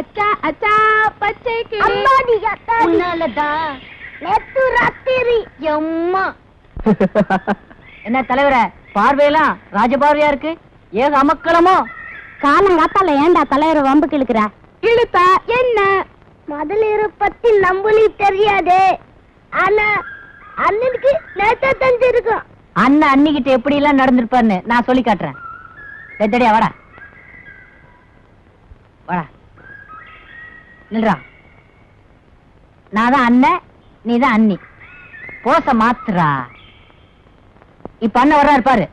அச்சா அச்சா பச்சை கிளி அம்மாடி உன்னாலதா நேத்து ராத்திரி அம்மா. என்ன தலைவரே, பார்வையெல்லாம் ராஜபார்வையா இருக்கு. ஏக அமக்களமோ? காலங்காத்தால ஏண்டா தலைவரை வம்புக்கு இழுக்கிற? இழுத்தா என்ன? முதலீர பத்தி நம்பளி தெரியாது, ஆனா அண்ணனுக்கு நேத்தா தெரிஞ்சிருக்கும். அண்ணன் அன்னிக்கிட்ட எப்படி எல்லாம் நடந்திருப்பாருன்னு நான் சொல்லி காட்டுறேன். வெத்தடியா வாடா வாடா நில்றா. நான் தான் அண்ணன், நீ தான் அண்ணி. போச மாத்துறா. இப்ப அண்ணன் வர்றா இருப்பாரு.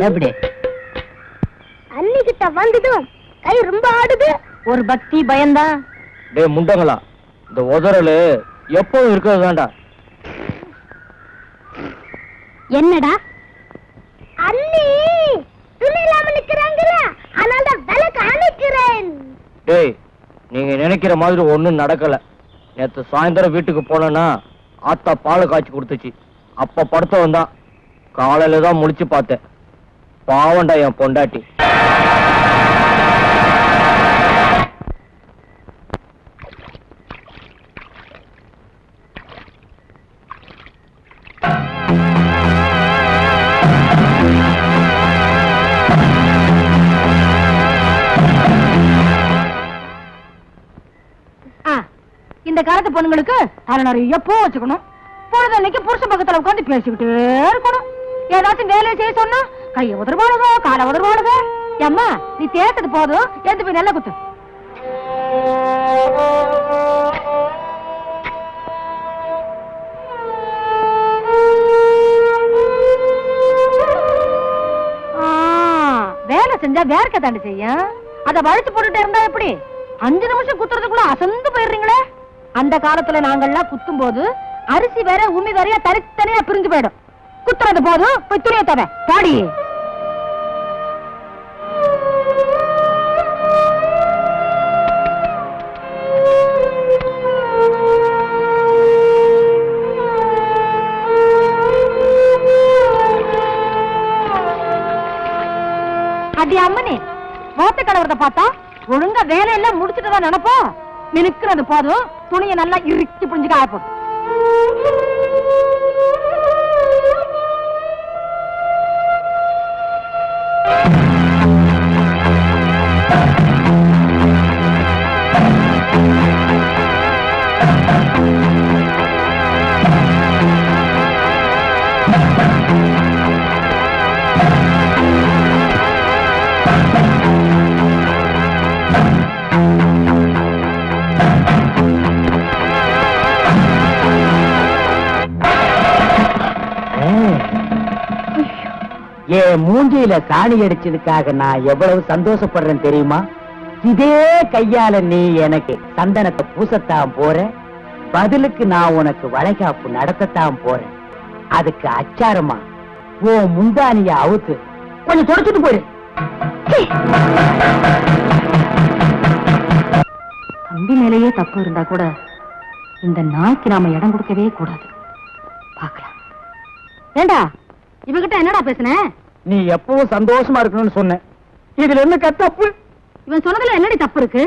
எப்படி அன்னிக்கிட்ட வந்ததும் கை ரொம்ப ஆடுது. ஒரு பக்தி பயம்தான். டேய் முண்டங்களா, இந்த உதறலு எப்பவும் இருக்கிறது வேண்டாம். என்னடா அண்ணி துணி இல்லாம நிக்கிறாங்கல்ல, அதனால விளக்கு அணைக்கிறேன். டேய் நீங்க நினைக்கிற மாதிரி ஒண்ணும் நடக்கல. நேத்து சாயந்தரம் வீட்டுக்கு போனேன்னா ஆத்தா பால் காய்ச்சி கொடுத்துச்சு. அப்ப படுத்தவன் தான் காலையில தான் முழிச்சு பார்த்தேன். பாவண்டா என் பொண்டாட்டி. இந்த காலத்து பொண்ணுங்களுக்கு தலை நிறைய பூ வச்சுக்கணும். பொழுதன்னைக்கு புருஷ பக்கத்துல உட்காந்து பேசிக்கிட்டே இருக்கணும். ஏதாச்சும் வேலையை செய்ய சொன்னா கைய உதர்வாளுக, காலை உதர்வாளுக. அம்மா நீ தேய்ச்சது போதும், எந்த போய் நல்லா குத்து. வேலை செஞ்சா வேர்க்க தாண்டி செய்யும். அத வழுத்து போட்டுட்டே இருந்தா எப்படி? 5 நிமிஷம் குத்துறதுக்குள்ள அசந்து போயிடுறீங்களே. அந்த காலத்துல நாங்கள்லாம் குத்தும் போது அரிசி வேற உமி வேறையா தனித்தனியா பிரிஞ்சு போயிடும். குத்துறது போதும், போய் துணியை தர பாடி. அடி அம்மனே, மோத்த கலவரத்தை பார்த்தா ஒழுங்கா வேலையெல்லாம் முடிச்சுட்டு தான் நினைப்போம். மினுக்குறது போதும், துணியை நல்லா இறுக்கி புரிஞ்சு காயப்போம். என் மூஞ்சியில சாணி அடிச்சதுக்காக நான் எவ்வளவு சந்தோஷப்படுறேன் தெரியுமா? இதே கையால நீ எனக்கு சந்தனத்தை பூசத்தான் போற, பதிலுக்கு நான் உனக்கு வளைகாப்பு நடத்தத்தான் போறேன். அதுக்கு அச்சாரமா ஓ முந்தானிய அவுத்து கொஞ்சம் தொடச்சிட்டு போயிரு. தம்பி மேலேயே தப்பு இருந்தா கூட இந்த நாய்க்கு நாம இடம் கொடுக்கவே கூடாது. பாக்கலாம். ஏண்டா இவகிட்ட என்னடா பேசுன? நீ எப்பவும் சந்தோஷமா இருக்கணும்னு சொன்ன. இதுல என்ன தப்பு? இவன் சொன்னதுல என்னடி தப்பு இருக்கு?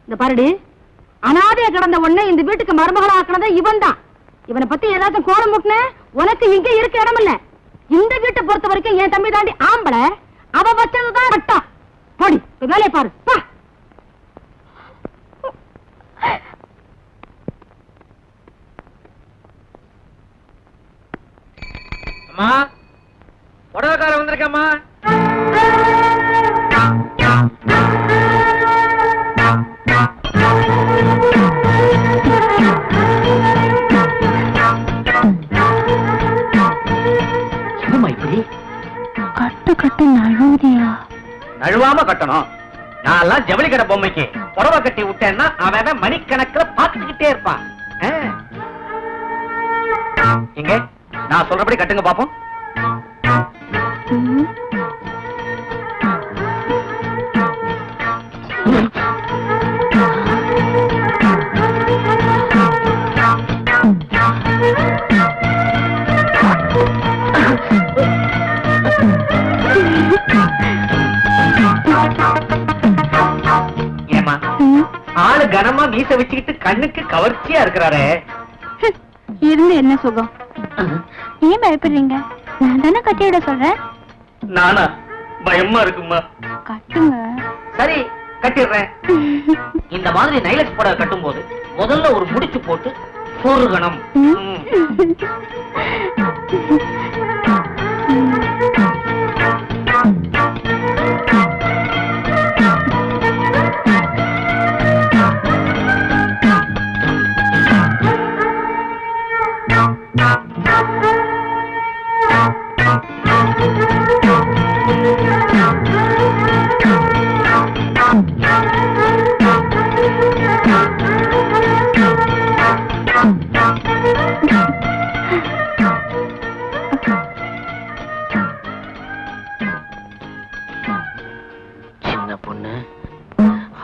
இந்த பாருடி, அனாதைய கிடந்த உடனே இந்த வீட்டுக்கு மருமகளா ஆக்கினது இவன் தான். இவனை பத்தி ஏதாச்சும் கோலம் முட்டின உனக்கு இங்க இருக்க இடம் இல்ல. இந்த வீட்டை பொறுத்த வரைக்கும் என் தம்பி தாண்டி ஆம்பளை, அவ வச்சதுதான் வட்டம். போடி வேலையை பாரு. அம்மா, புடவைக்கார வந்திருக்கம்மா. கட்டு கட்டு நழுவுதியா? நழுவாம கட்டணும். நான் எல்லாம் ஜவுளி கடை பொம்மைக்கு புடவை கட்டி விட்டேன்னா அவன் மணிக்கணக்கில் பார்த்துக்கிட்டே இருப்பான். இங்க நான் சொல்றபடி கட்டுங்க பாப்போம். ஏமா ஆளு கனமா மீச வச்சுக்கிட்டு கண்ணுக்கு கவர்ச்சியா இருக்கிறாரே. இருந்து என்ன சுகம்? ஏன் பயப்படுறீங்க? நான் தானே கட்டிவிட சொல்றேன். நானா? பயமா இருக்குமா? கட்டுங்க. சரி கட்டிடுறேன். இந்த மாதிரி நைலக்ஸ் புடவை கட்டும் போது முதல்ல ஒரு முடிச்சு போட்டு சொருகணும்.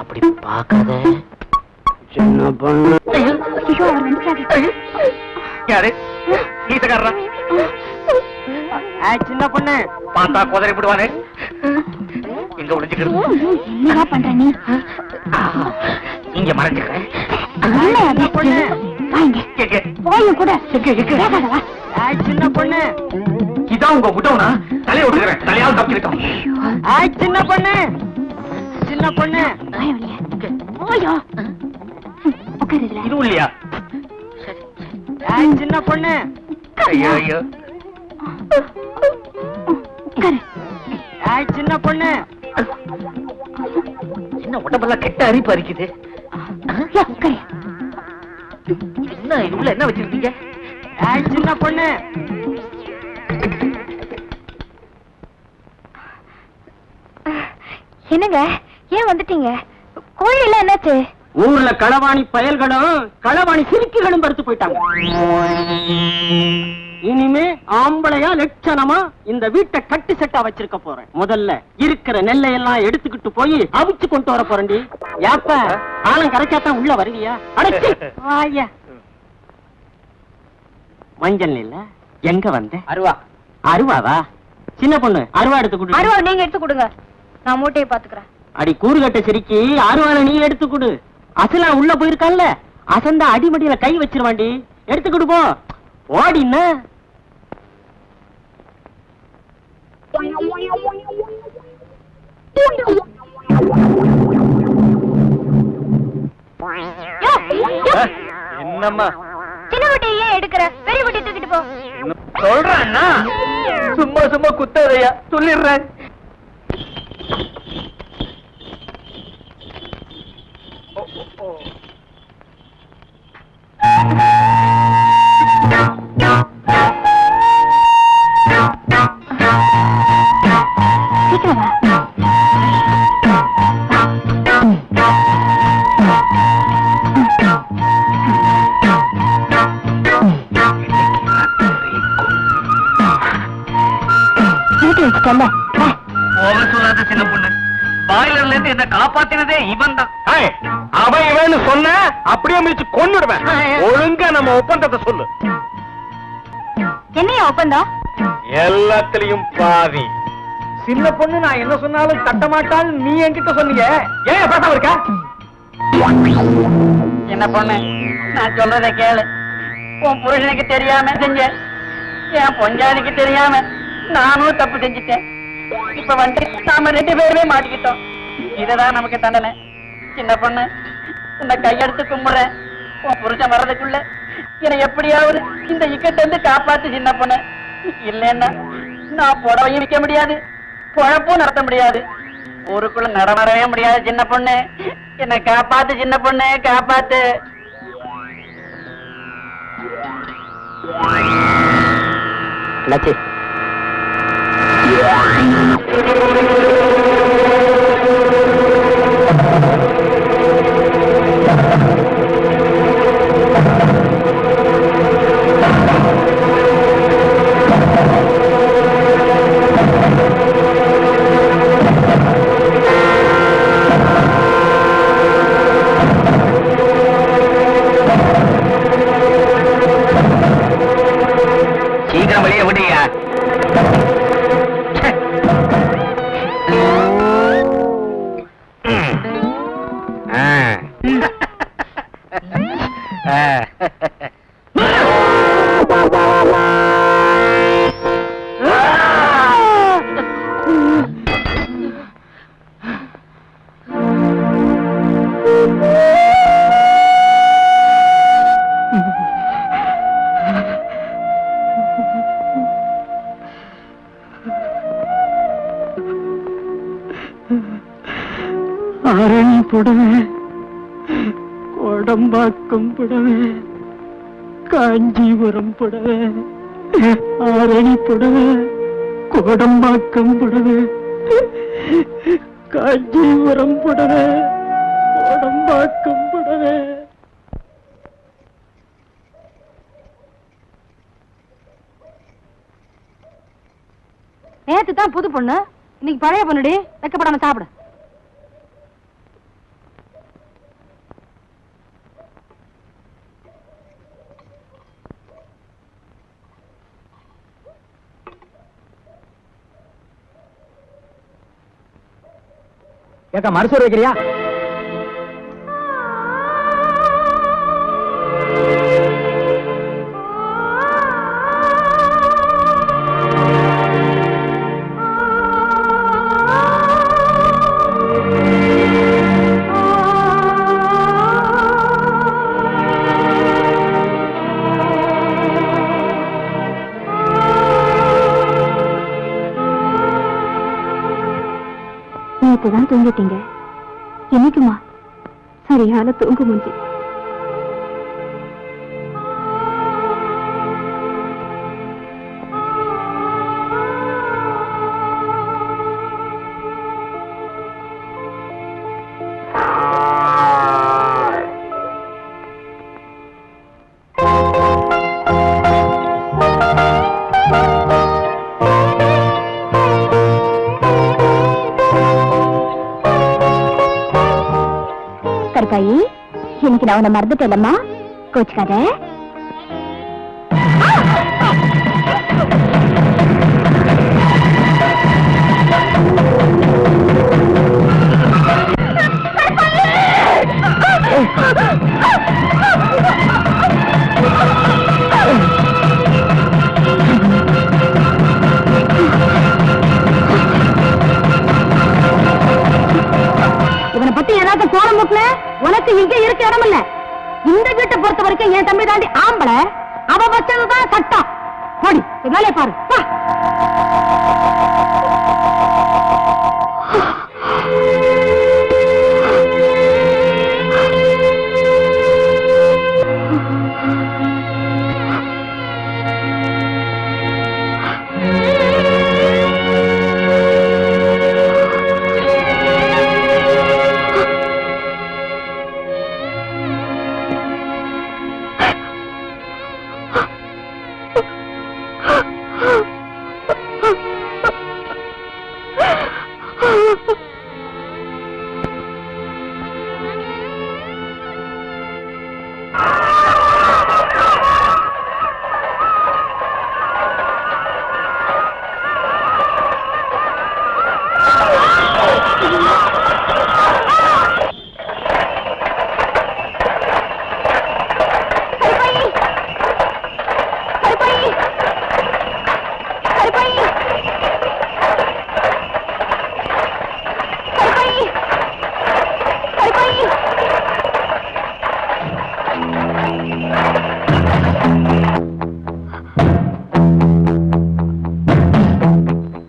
அப்படி பார்க்காத. சின்ன பொண்ணு. ஐயோ, அவர் வந்துட்டாரு. யாரு? கீசக்காரரா? சின்ன பொண்ணு. பார்த்தா குதிரை விடுவானே. எங்க ஒளிஞ்சுக்கிறது? என்னடா பண்ற நீ? இங்க மறைஞ்சுக்கிறேன். இல்ல, அது பொண்ணு. வாங்க. எங்க? போயும் கூட. எங்க? வா. சின்ன பொண்ணு. இதான் உங்க முட்டவனா? தலையை விட்டுக்கிறேன். தலையால் தப்பிக்கிட்டோம். சின்ன பொண்ணு. சின்ன பொண்ணு. வாய வழியா. போயோ. உட்காரு இதுல. இதுவும் இல்லையா? சின்ன பொண்ணு. ஐயோ ஐயோ. உட்காரு. சின்ன பொண்ணு. என்ன உடம்பெல்லாம் கெட்ட அரிப்பு அரிக்குது. யா, உட்காரு. என்ன இது உள்ள என்ன வச்சிருக்கீங்க? சின்ன பொண்ணு. என்னங்க, ஏன் வந்துட்டீங்க? கோழி எல்லாம் என்னாச்சு? ஊர்ல களவாணி பயல்களும் களவாணி சிரிக்குகளும் படுத்து போயிட்டாங்க. இனிமே ஆம்பளையா லட்சணமா இந்த வீட்டை கட்டு செட்டா வச்சிருக்க போறேன். முதல்ல இருக்கிற நெல்லை எல்லாம் எடுத்துக்கிட்டு போய் அவிச்சு கொண்டு வர போறேன்டி. யாப்ப ஆளும் கரைச்சாத்தான் உள்ள வருவியா? அடைச்சி வாயா. மஞ்சள் இல்ல எங்க வந்த? அருவா. அருவாவா? சின்ன பொண்ணு அருவா எடுத்து கொடு. அருவா நீங்க எடுத்து கொடுங்க, நான் மூட்டையை பாத்துக்கிறேன். அடி கூறுகட்ட சிரிக்கி அருவால நீ எடுத்து கொடு. அசலா உள்ள போயிருக்கான்ல, அசந்தா அடிமடியில கை வச்சிருவாண்டி. எடுத்துக்கிட்டு போ. ஓடின என்னம்மா? சின்ன மூட்டையை ஏன் எடுக்கிற? பெரிய மூட்டையை தூக்கிட்டு போ. சொல்றேன்னா சும்மா சும்மா குத்தாதையா, சொல்லிடுறேன். சீக்கிரம் வா. வீட்டு வச்சுட்டல. போக சொல்லாத சின்ன பொண்ணு. பாய்லர்ல இருந்து என்ன காப்பாத்தினதே இவன் தான். அவன் இவன்னு சொன்ன அப்படியே மிதிச்சு கொன்னுடுவேன். ஒழுங்கா நம்ம ஒப்பந்தத்தை சொல்லு. என்னையா ஒப்பந்தம்? எல்லாத்திலையும் பாதி. சின்ன பொண்ணு நான் என்ன சொன்னாலும் தட்ட மாட்டான்னு நீ என்கிட்ட சொன்னீங்க. ஏன் பேசாம இருக்க? என்ன பொண்ணு, நான் சொல்றதை கேளு. உன் புருஷனுக்கு தெரியாம செஞ்ச, என் பொஞ்சாதிக்கு தெரியாம நானும் தப்பு செஞ்சுட்டேன். இப்ப வந்து நாம 2 பேருமே மாட்டிக்கிட்டோம். இதுதான் நமக்கு தண்டனை. சின்ன பொண்ணு, உன்னை கையெடுத்து கும்பிடுறேன். உன் புருஷன் வர்றதுக்குள்ள என்னை எப்படியாவது இந்த இக்கட்ட இருந்து காப்பாத்து சின்ன பொண்ணு. இல்லைன்னா நான் புடவையும் விற்க முடியாது, பொழப்பும் நடத்த முடியாது, ஊருக்குள்ள நடமாடவே முடியாது. சின்ன பொண்ணு, என்னை காப்பாத்து சின்ன பொண்ணு, காப்பாத்து. லட்சி. சீக்கிரம் வெளியே விடுயா. ஆரணி புடவை, கோடம்பாக்கம் புடவை, காஞ்சிபுரம் புடவை, ஆரணி புடவை, கோடம்பாக்கம் புடவை, காஞ்சிபுரம் புடவை, கோடம்பாக்கம் புடவை. நேத்து தான் புது பொண்ணு, இன்னைக்கு பழைய பொண்ணுடி. வெக்கப்படாம சாப்பிடு. ஏக்கா மறுசோறு வைக்கிறியா? நேத்துதான் தூங்கிட்டீங்க, என்னைக்குமா சரியான தூங்கு மூஞ்சி. கருப்பாயி, இன்னைக்கு நான் உன்னை மறந்துட்டேன்லம்மா, கோச்சுக்காத. இவனை பத்தி ஏதாவது கோலம் முட்டல, உனக்கு இங்க இருக்க இடம் இல்ல. இந்த வீட்டை பொறுத்த வரைக்கும் என் தம்பி தாண்டி ஆம்பளை, அவ வச்சதுதான் சட்டம். போடி, வேலையை பாரு.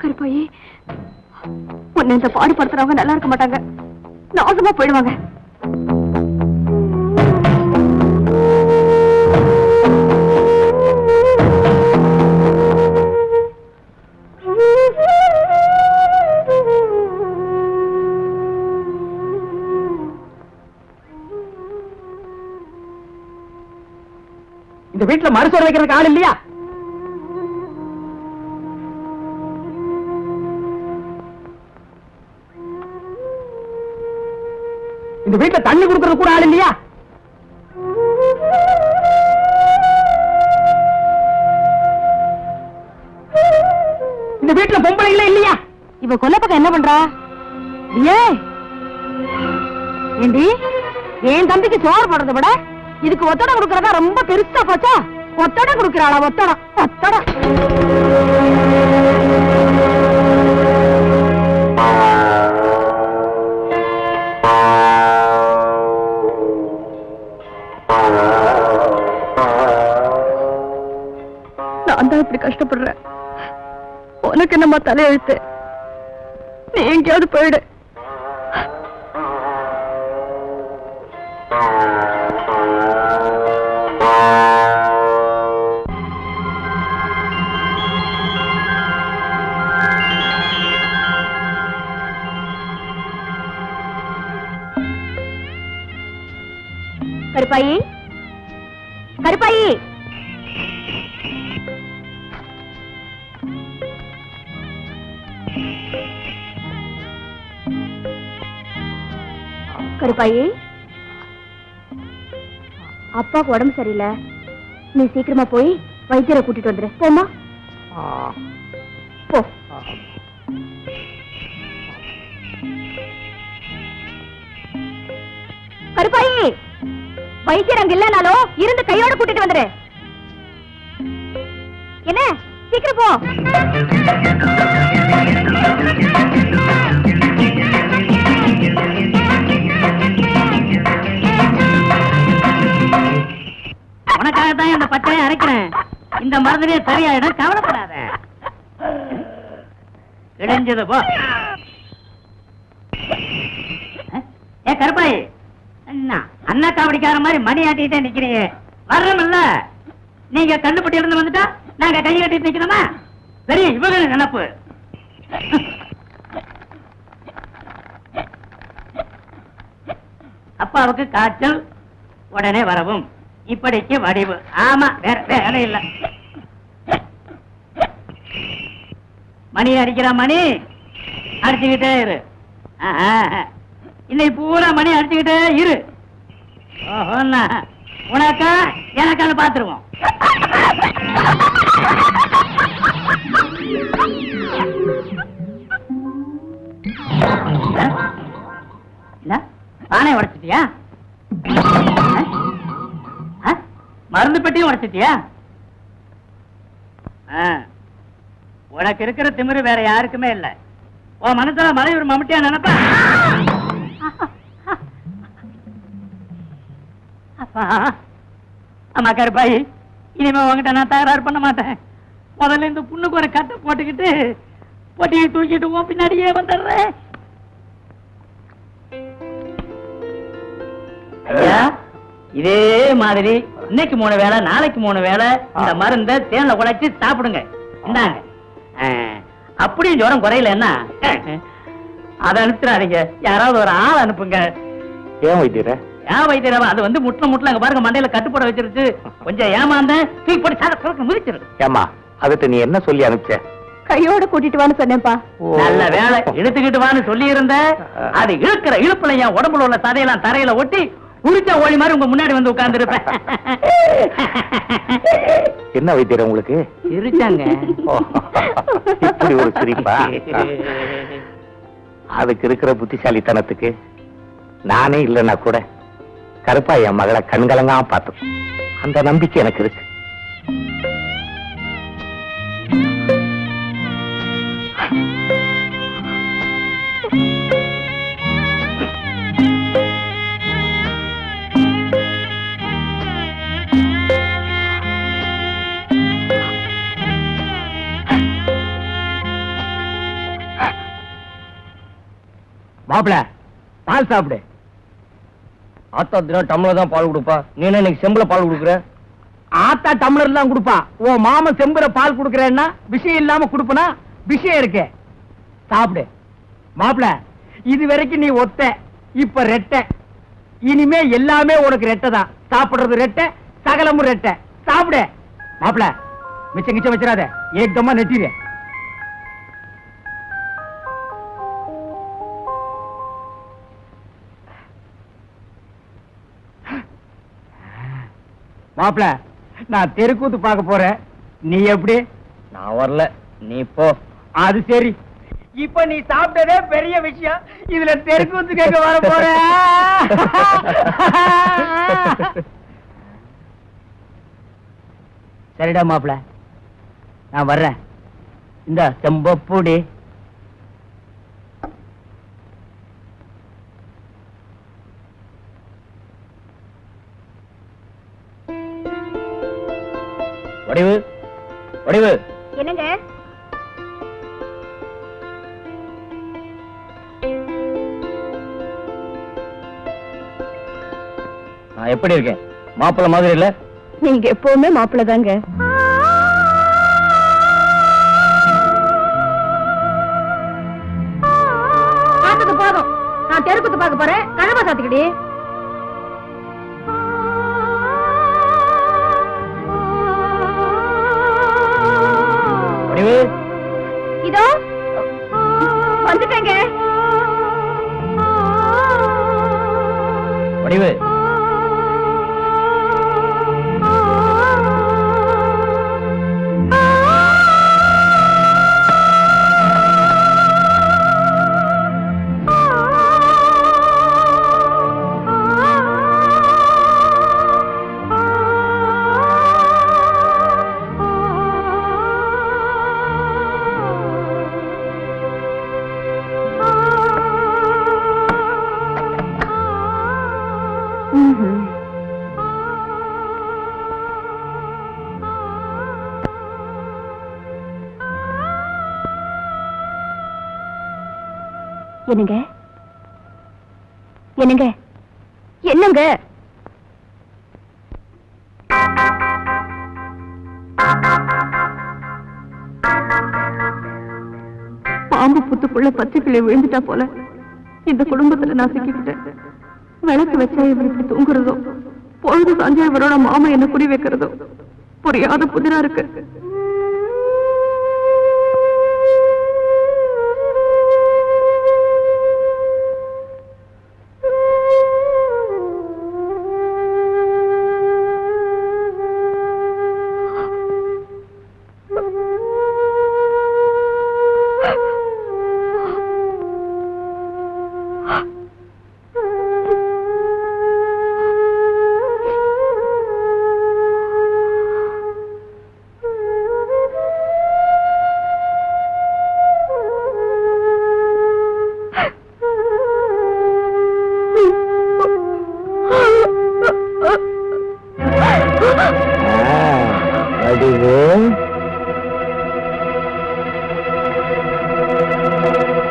கருப்பாயி, உன்னை இந்த பாடுபடுத்துறவங்க நல்லா இருக்க மாட்டாங்க, நாசமா போயிடுவாங்க. இந்த வீட்டுல மறுசோறு வைக்கிறதுக்கு ஆள் இல்லையா? இந்த வீட்டுல தண்ணி கொடுக்கறது கூட ஆள் இல்லையா? இந்த வீட்டுல பொம்பளைங்களே இல்லையா? இவ கொல்லப்பக்கம் என்ன பண்றா? ஏண்டி, என் தம்பிக்கு சோறு போடுறத விட இதுக்கு ஒத்தடம் கொடுக்கறதா ரொம்ப பெருசா போச்சா? ஒத்தடம் கொடுக்கறாளா? ஒத்தடம் ஒத்தடம். நான் தான் இப்படி கஷ்டப்படுறேன், உனக்கு என்னம்மா தலையெழுத்து? நீ எங்கேயாவது போயிடு. கருப்பாயி, கருப்பாயி, கருப்பாயி, அப்பாவுக்கு உடம்பு சரியில்லை, நீ சீக்கிரமா போய் வைத்தியரை கூட்டிட்டு வந்துரு. போமா, போ. கருப்பாயி, வைத்தியர் அங்க இல்லனாலும் இருந்து கையோட கூட்டிட்டு வந்துரு. என்ன சீக்கிரம் போ. உனக்காகத்தான் அந்த பச்சையை அரைக்கிறேன். இந்த மருந்துலயே சரியாயிடும், கவலைப்படாத. இடைஞ்சது போ. ஏ கருப்பாயி, அண்ணா காவடிக்கார மாதிரி மணி ஆட்டிட்டே நிக்கிறீங்க. வர்றோம்ல, நீங்க கண்ணுப்பட்டி இருந்து வந்துட்டா நாங்க கையை கட்டிட்டு நிக்கணுமா? பெரிய இவங்க நினைப்பு. அப்பாவுக்கு காய்ச்சல், உடனே வரவும். இப்படிக்கு வடிவு. ஆமா, வேற வேலை இல்ல. மணி அடிக்கிற மணி அடிச்சுக்கிட்டே இரு. இன்னைக்கு பூரா மணி அடிச்சுக்கிட்டே இரு. உனக்கா எனக்கான பாத்துருவோம். பானை உடைச்சிட்டியா? மருந்து பெட்டியும் உடைச்சிட்டியா? உனக்கு இருக்கிற திமிரு வேற யாருக்குமே இல்ல. உன் மனசுல மலையூர் மம்முட்டியா நினைப்பா? அப்பா, அம்மா கருப்பாயி, இனிமே உங்ககிட்ட நான் தகராறு பண்ண மாட்டேன். முதல்ல இந்த புண்ணுக்கு ஒரு கட்டை போட்டுக்கிட்டு பொட்டியை தூக்கிட்டு உன் பின்னாடியே வந்துடுறேன். ஐயா, இதே மாதிரி இன்னைக்கு 3 வேளை, நாளைக்கு 3 வேளை இந்த மருந்தை தேன்ல குழைச்சு சாப்பிடுங்க. இந்தாங்க. அப்படியும் ஜுரம் குறையில என்ன அதை அனுப்பிச்சிடாதீங்க. யாராவது ஒரு ஆள் அனுப்புங்க. ஏன் வைத்தியர? ஏன் வைத்தியரா? அது வந்து முட்டில அங்க பாருங்க, மண்டையில கட்டுப்பட வச்சிருச்சு. கொஞ்சம் ஏமாந்த தூக்கி போட்டு சாத முடிச்சிரு. ஏமா, அதுக்கு நீ என்ன சொல்லி அனுப்பிச்ச? கையோட கூட்டிட்டு வான்னு சொன்னேன்ப்பா. நல்ல வேலை, இழுத்துக்கிட்டு வான்னு சொல்லி இருந்த. அது இழுக்கிற இழுப்புல என் உடம்புல உள்ள சதையெல்லாம் தரையில ஒட்டி உரிச்ச ஓழி மாதிரி உங்க முன்னாடி வந்து உட்கார்ந்து இருப்பேன். என்ன வைத்தியர் உங்களுக்கு? இருச்சாங்க. இப்படி ஒரு சிரிப்பா? அதுக்கு இருக்கிற புத்திசாலித்தனத்துக்கு நானே இல்லைன்னா கூட கருப்பா என் மகளை கண்கலங்கா பார்த்து அந்த நம்பிக்கை எனக்கு இருக்கு. மாப்பிள, பால் சாப்பிடு. ஆத்தா தினம் டம்ளர் தான் பால் கொடுப்பா, நீ என்ன இன்னைக்கு செம்புல பால் கொடுக்குற? ஆத்தா டம்ளர் தான் கொடுப்பா, உன் மாமன் செம்புல பால் கொடுக்கறேன்னா விஷயம் இல்லாம கொடுப்பனா? விஷயம் இருக்கு, சாப்பிடு. மாப்பிள, இது வரைக்கும் நீ ஒத்த, இப்ப ரெட்டை. இனிமே எல்லாமே உனக்கு ரெட்டை தான். சாப்பிடுறது ரெட்டை, சகலமும் ரெட்டை. சாப்பிடு. மாப்பிள, மிச்சம் கிச்சம் வச்சிடாத, ஏக்கமா நெட்டிடு. மாப்பிள, நான் தெருக்கூத்து பார்க்க போறேன். நீ எப்படி? நான் வரல, நீ போ. அது சரி. இப்ப நீ சாப்பிட்டதே பெரிய விஷயம், இதுல தெருக்கூத்து கேட்க வர போற. சரிடா மாப்பிள, நான் வர்றேன். இந்த செம்பப்பூடி. வடிவு, வடிவு. என்னங்க? நான் எப்படி இருக்கேன்? மாப்பிள்ள மாதிரி இல்ல? நீங்க எப்பவுமே மாப்பிள்ள தாங்க. பார்த்தது போதும், நான் தெருக்குத்து பார்க்க போறேன். கழுவ சாத்திக்கிடி. இதோ வந்துட்டேங்க. வடிவு, என்னங்க என்னங்க என்னங்க பாம்பு புத்துக்குள்ள பச்சை கிளி விழுந்துட்டா போல இந்த குடும்பத்துல நான் சிக்கிக்கிட்டேன். விளக்கு வச்சா இவர் இப்படி தூங்குறதோ, பொழுது சாஞ்சா இவரோட மாமா என்ன குறி வைக்கிறதோ புரியாத புதிரா இருக்கு.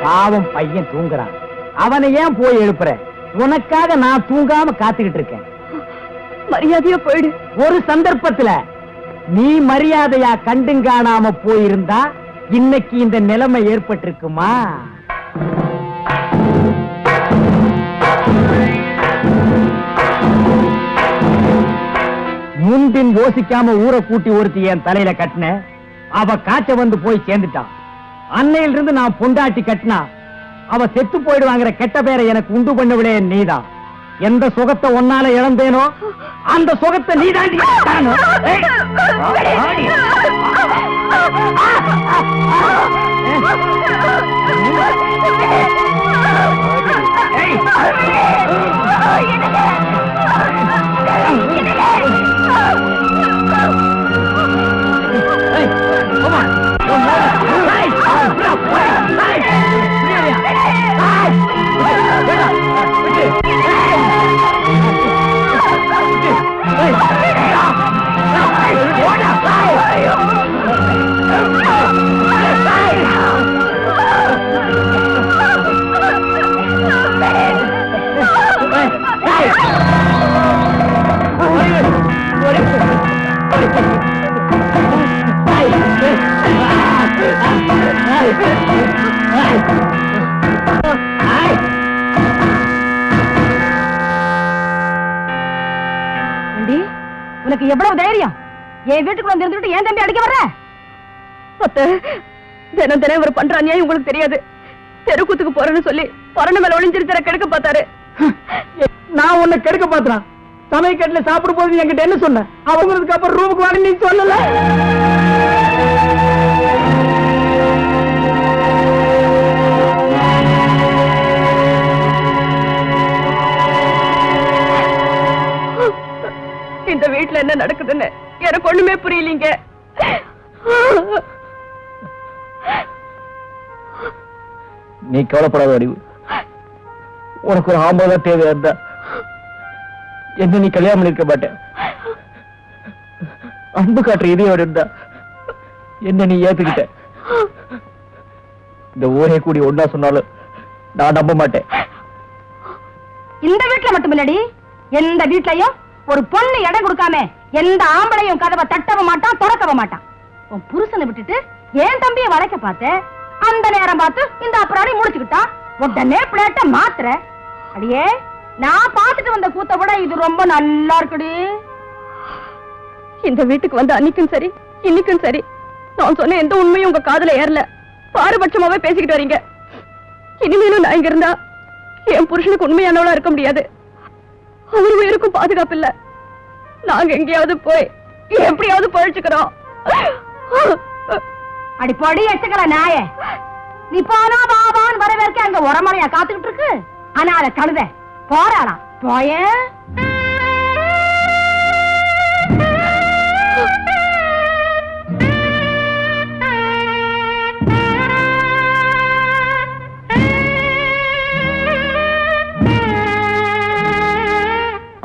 பாவம் பையன் தூங்குறான், அவனை ஏன் போய் எழுப்புற? உனக்காக நான் தூங்காம காத்துக்கிட்டு இருக்கேன். மரியாதையா போயிடு. ஒரு சந்தர்ப்பத்துல நீ மரியாதையா கண்டுங்காணாம போயிருந்தா இன்னைக்கு இந்த நிலைமை ஏற்பட்டிருக்குமா? முன்பின் யோசிக்காம ஊரை கூட்டி ஒருத்தி என் தலையில கட்டின, அவ காய்ச்ச வந்து போய் சேர்ந்துட்டான். அன்னையிலிருந்து நான் பொண்டாட்டி கட்டினா அவ செத்து போயிடுவாங்கிற கெட்ட பேரை எனக்கு உண்டு பண்ணவில்லை நீதான். எந்த சுகத்தை ஒன்னால இழந்தேனோ அந்த சுகத்தை நீதாண்டி தரணும். உனக்கு எவ்வளவு தைரியம்? என் வீட்டுக்குள்ள இருந்துட்டு ஏன் தம்பி அடிக்க வர்ற? தினம் தினம் இவர் பண்ற அநியாயம் உங்களுக்கு தெரியாது. தெருக்கூத்துக்கு போறேன்னு சொல்லி பரண மேல ஒளிஞ்சிருக்கிற கெடுக்க பார்த்தாரு. நான் உன்னை கெடுக்க பாத்துறான். சமையக்கட்டுல சாப்பிடும் போது என்கிட்ட என்ன சொன்ன? அவங்களுக்கு அப்புறம் ரூமுக்கு வாங்க நீ சொல்லல. இந்த வீட்டுல என்ன நடக்குதுன்னு எனக்கு ஒண்ணுமே புரியலீங்க. நீ கவலைப்படாத அறிவு. உனக்கு ஒரு ஆம்பளை தேவையா இருந்தா என்ன நீ கல்யாணம் பண்ணிருக்க மாட்டேன். அன்பு காட்டுற இதயோடு இருந்தா என்ன நீ ஏத்துக்கிட்ட. இந்த ஊரே கூடி ஒன்னா சொன்னாலும் நான் நம்ப மாட்டேன். இந்த வீட்டுல மட்டும் இல்லடி, எந்த வீட்லயும் ஒரு பொண்ணு இடம் கொடுக்காம எந்த ஆம்பளையும் கதவை தட்டவும் மாட்டான், திறக்கவ மாட்டான். உன் புருஷனை விட்டுட்டு ஏன் தம்பியை வளைக்க பார்த்த, அந்த நேரம் பார்த்து இந்த அப்புறாடி முடிச்சுக்கிட்டான். உடனே பிளேட்ட மாத்துற. அடியே, நான் பார்த்துட்டு வந்த கூத்த விட இது ரொம்ப நல்லா இருக்குடி. இந்த வீட்டுக்கு வந்து அன்னைக்கும் சரி இன்னைக்கும் சரி நான் சொன்ன எந்த உண்மையும் உங்க காதுல ஏறல. பாரபட்சமாவே பேசிக்கிட்டு வரீங்க. இனிமேலும் நான் இங்க இருந்தா என் புருஷனுக்கு உண்மையானவளா இருக்க முடியாது. அவர் உயிருக்கும் பாதுகாப்பு இல்ல. நாங்க எங்கேயாவது போய் எப்படியாவது பழிச்சுக்கிறோம். அடி பொடி எச்சுக்கல நாயே, நீ போனா பாபான்னு வரவேற்க அங்க உரமறையா காத்துக்கிட்டு இருக்கு. ஆனா அத கழுத போறாளாம். போய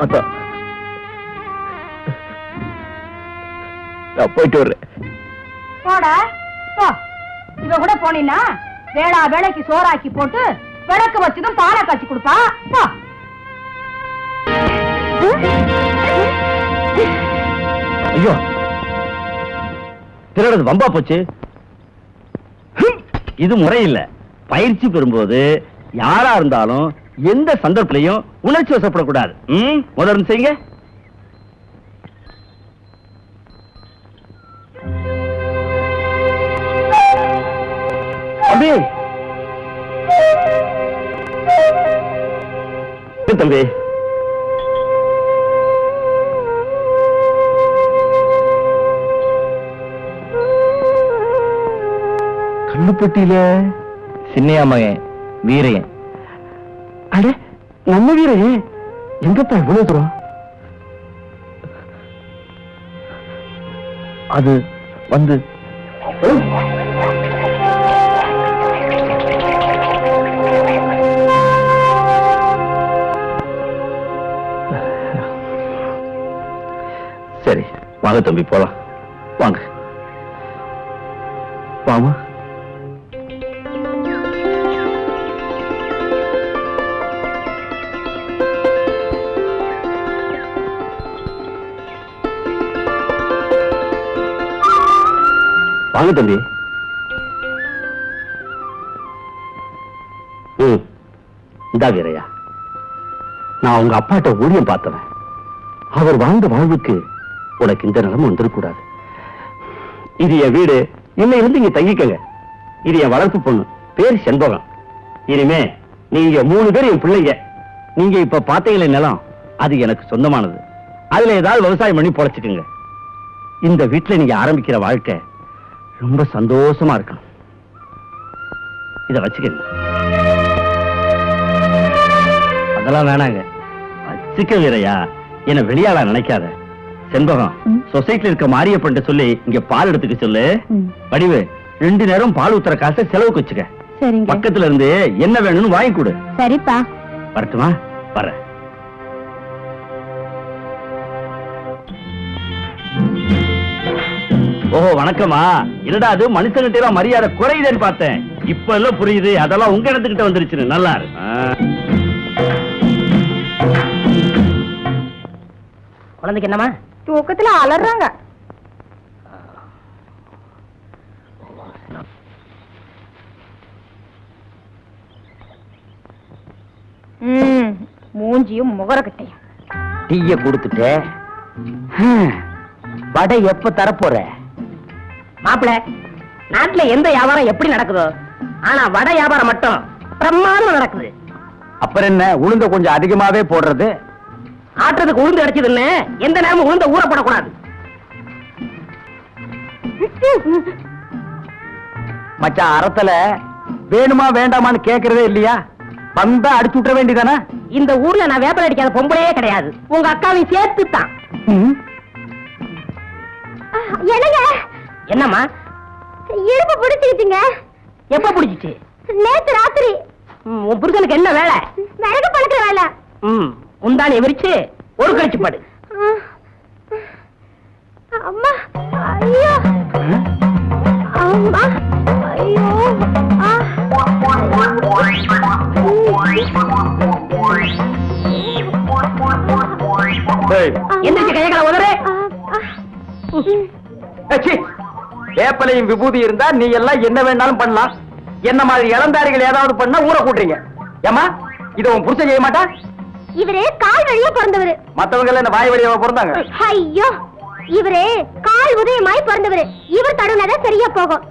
அத்தா, நான் போயிட்டு வர்றேன். போடா போ. இவ கூட போனீன்னா வேளா வேலைக்கு சோறாக்கி போட்டு விளக்கு வச்சதும் பாலை காய்ச்சி கொடுப்பா. போ. ஐயோ, திருடுறது வம்பா போச்சு. இது முறையில்ல. பயிற்சி பெறும்போது யாரா இருந்தாலும் எந்த சந்தர்ப்பத்திலையும் உணர்ச்சி வசப்படக்கூடாது. முதல்ல செய்யுங்க. தம்பி, கல்லுப்பட்டியில சின்னையா மகன் வீரையன். அட, நம்ம வீரையன் எங்கப்பா இவ்வளவு தூரம்? அது வந்து சரி, வாங்க தம்பி போலாம். வாங்க வாமா. வாங்க தம்பி. இந்தா வீரையா, நான் உங்க அப்பாட்ட ஊழியம் பார்த்தவன். அவர் வாழ்ந்த வாழ்வுக்கு உனக்கு இந்த நிலைமை வந்துடக்கூடாது. இது என் வீடு, இன்னையிலிருந்து இங்க தங்கிக்கங்க. இது என் வளர்ப்பு பொண்ணு, பேர் செண்பகம். இனிமே நீங்க 3 பேர் என் பிள்ளைங்க. நீங்க இப்ப பாத்தீங்களே நிலம், அது எனக்கு சொந்தமானது. அதுல ஏதாவது விவசாயம் பண்ணி பொழைச்சுக்குங்க. இந்த வீட்டுல நீங்க ஆரம்பிக்கிற வாழ்க்கை ரொம்ப சந்தோஷமா இருக்கணும். இத வச்சுக்கங்க. அதெல்லாம் வேணாங்க, வச்சுக்க வீரையா. என்ன வெளியாளா நினைக்காத. செண்பகம், சொசைட்டில இருக்க மாரியப்பன் சொல்லி இங்க பால் எடுத்துக்க சொல்லு. வடிவு 2 நேரம் பால் ஊத்துற காசை செலவுக்கு வச்சுக்க. சரிங்க. பக்கத்துல இருந்து என்ன வேணும்னு வாங்கி கொடு. சரிப்பா. வரட்டுமா? வர. ஓஹோ, வணக்கமா. என்னடா அது மனுஷங்கிட்ட மரியாதை குறையுதுன்னு பார்த்தேன். இப்ப எல்லாம் புரியுது. அதெல்லாம் உங்க இடத்துக்கிட்ட வந்துருச்சு. நல்லா இருக்கு. குழந்தைக்கு என்னமா? தூக்கத்துல அலறாங்க. மூஞ்சியும் முகரக்கட்டையும். டீய கொடுத்துட்டு வடை எப்ப தரப்போற? மாப்பிள, நாட்டுல எந்த வியாபாரம் எப்படி நடக்குதோ, ஆனா வடை வியாபாரம் மட்டும் பிரமாதமா நடக்குது. அப்புறம் என்ன, உளுந்த கொஞ்சம் அதிகமாவே போடுறது. ஆட்டுறதுக்கு உளுந்து அடைச்சதுன்னு எந்த நேரமும் உளுந்த ஊறப்படக்கூடாது. மச்சான், அறத்துல வேணுமா வேண்டாமான்னு கேக்குறதே இல்லையா? வந்தா அடிச்சு விட்டுற வேண்டியதானே? இந்த ஊர்ல நான் வேப்பல் அடிக்காத பொம்பளையே கிடையாது. உங்க அக்காவையும் சேர்த்துத்தான். என்னங்க? என்னம்மா? இடுப்பு பிடிச்சிக்கிட்டீங்க. எப்ப பிடிச்சிச்சு? நேத்து ராத்திரி. உன் புருஷனுக்கு என்ன வேலை? விறகு பழக்கிற வேலை. முந்தானி விரிச்சு ஒரு கழிச்சு படு. அம்மா, ஐயோ, அம்மா, ஐயோ, எந்திரிச்சு கையகளை உதறு. வேப்பலையும் விபூதி இருந்தா நீ எல்லாம் என்ன வேணாலும் பண்ணலாம். என்ன மாதிரி இளந்தாரிகள் ஏதாவது பண்ணா ஊற கூட்டுறீங்க. ஏமா, இத உன் புருஷன் செய்ய மாட்டா? இவரே கால் வழியா பிறந்தவரு. மத்தவங்க எல்லாம் என்ன வாய் வழியா பிறந்தாங்க? ஐயோ, இவரே கால் உதயமாய் பிறந்தவரு. இவர் தடுனாதான் சரியா போகும்.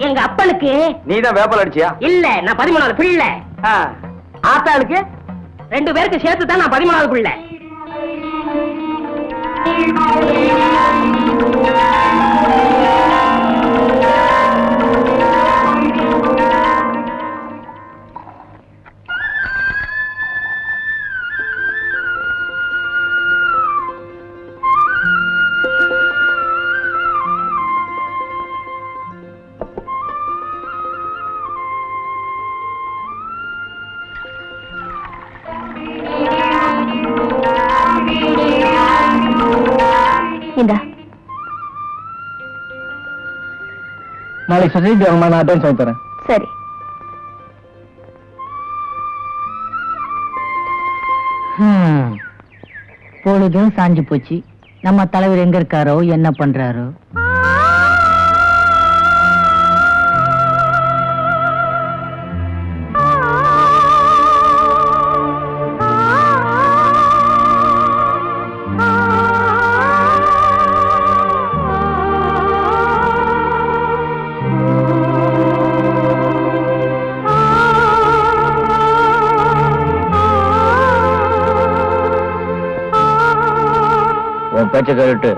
எங்க அப்பனுக்கு நீதான் வேப்பல் அடிச்சியா? இல்ல, நான் 13வது பிள்ளை. ஆத்தாளுக்கு 2 பேருக்கு சேர்த்து தான் நான் 13வது பிள்ளை. இந்தா. நாளைக்கு சொசைட்டி நான் அட்வான்ஸ் வாங்கி தரேன். சரி. பொழுதும் சாஞ்சு போச்சு. நம்ம தலைவர் எங்க இருக்காரோ, என்ன பண்றாரோ? உன் பேச்ச கேட்டு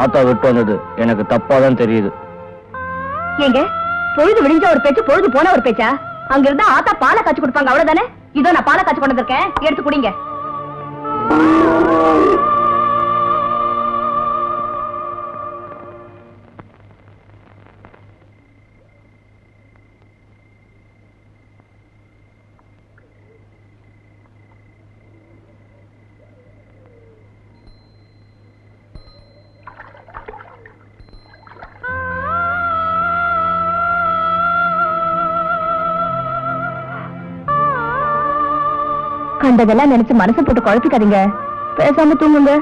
ஆத்தா விட்டு வந்தது எனக்கு தப்பாதான் தெரியுது. ஏங்க பொழுது விடிஞ்ச ஒரு பேச்சு, பொழுது போன ஒரு பேச்சா? அங்க இருந்தா ஆத்தா பாலை காய்ச்சி கொடுப்பாங்க, அவ்வளவுதானே? இதோ நான் பாலை காய்ச்சி கொண்டு வந்திருக்கேன், எடுத்து குடிங்க. கண்டதெல்லாம் நினைச்சு மனசை போட்டு குழப்பிக்காதீங்க, பேசாம தூங்குங்க.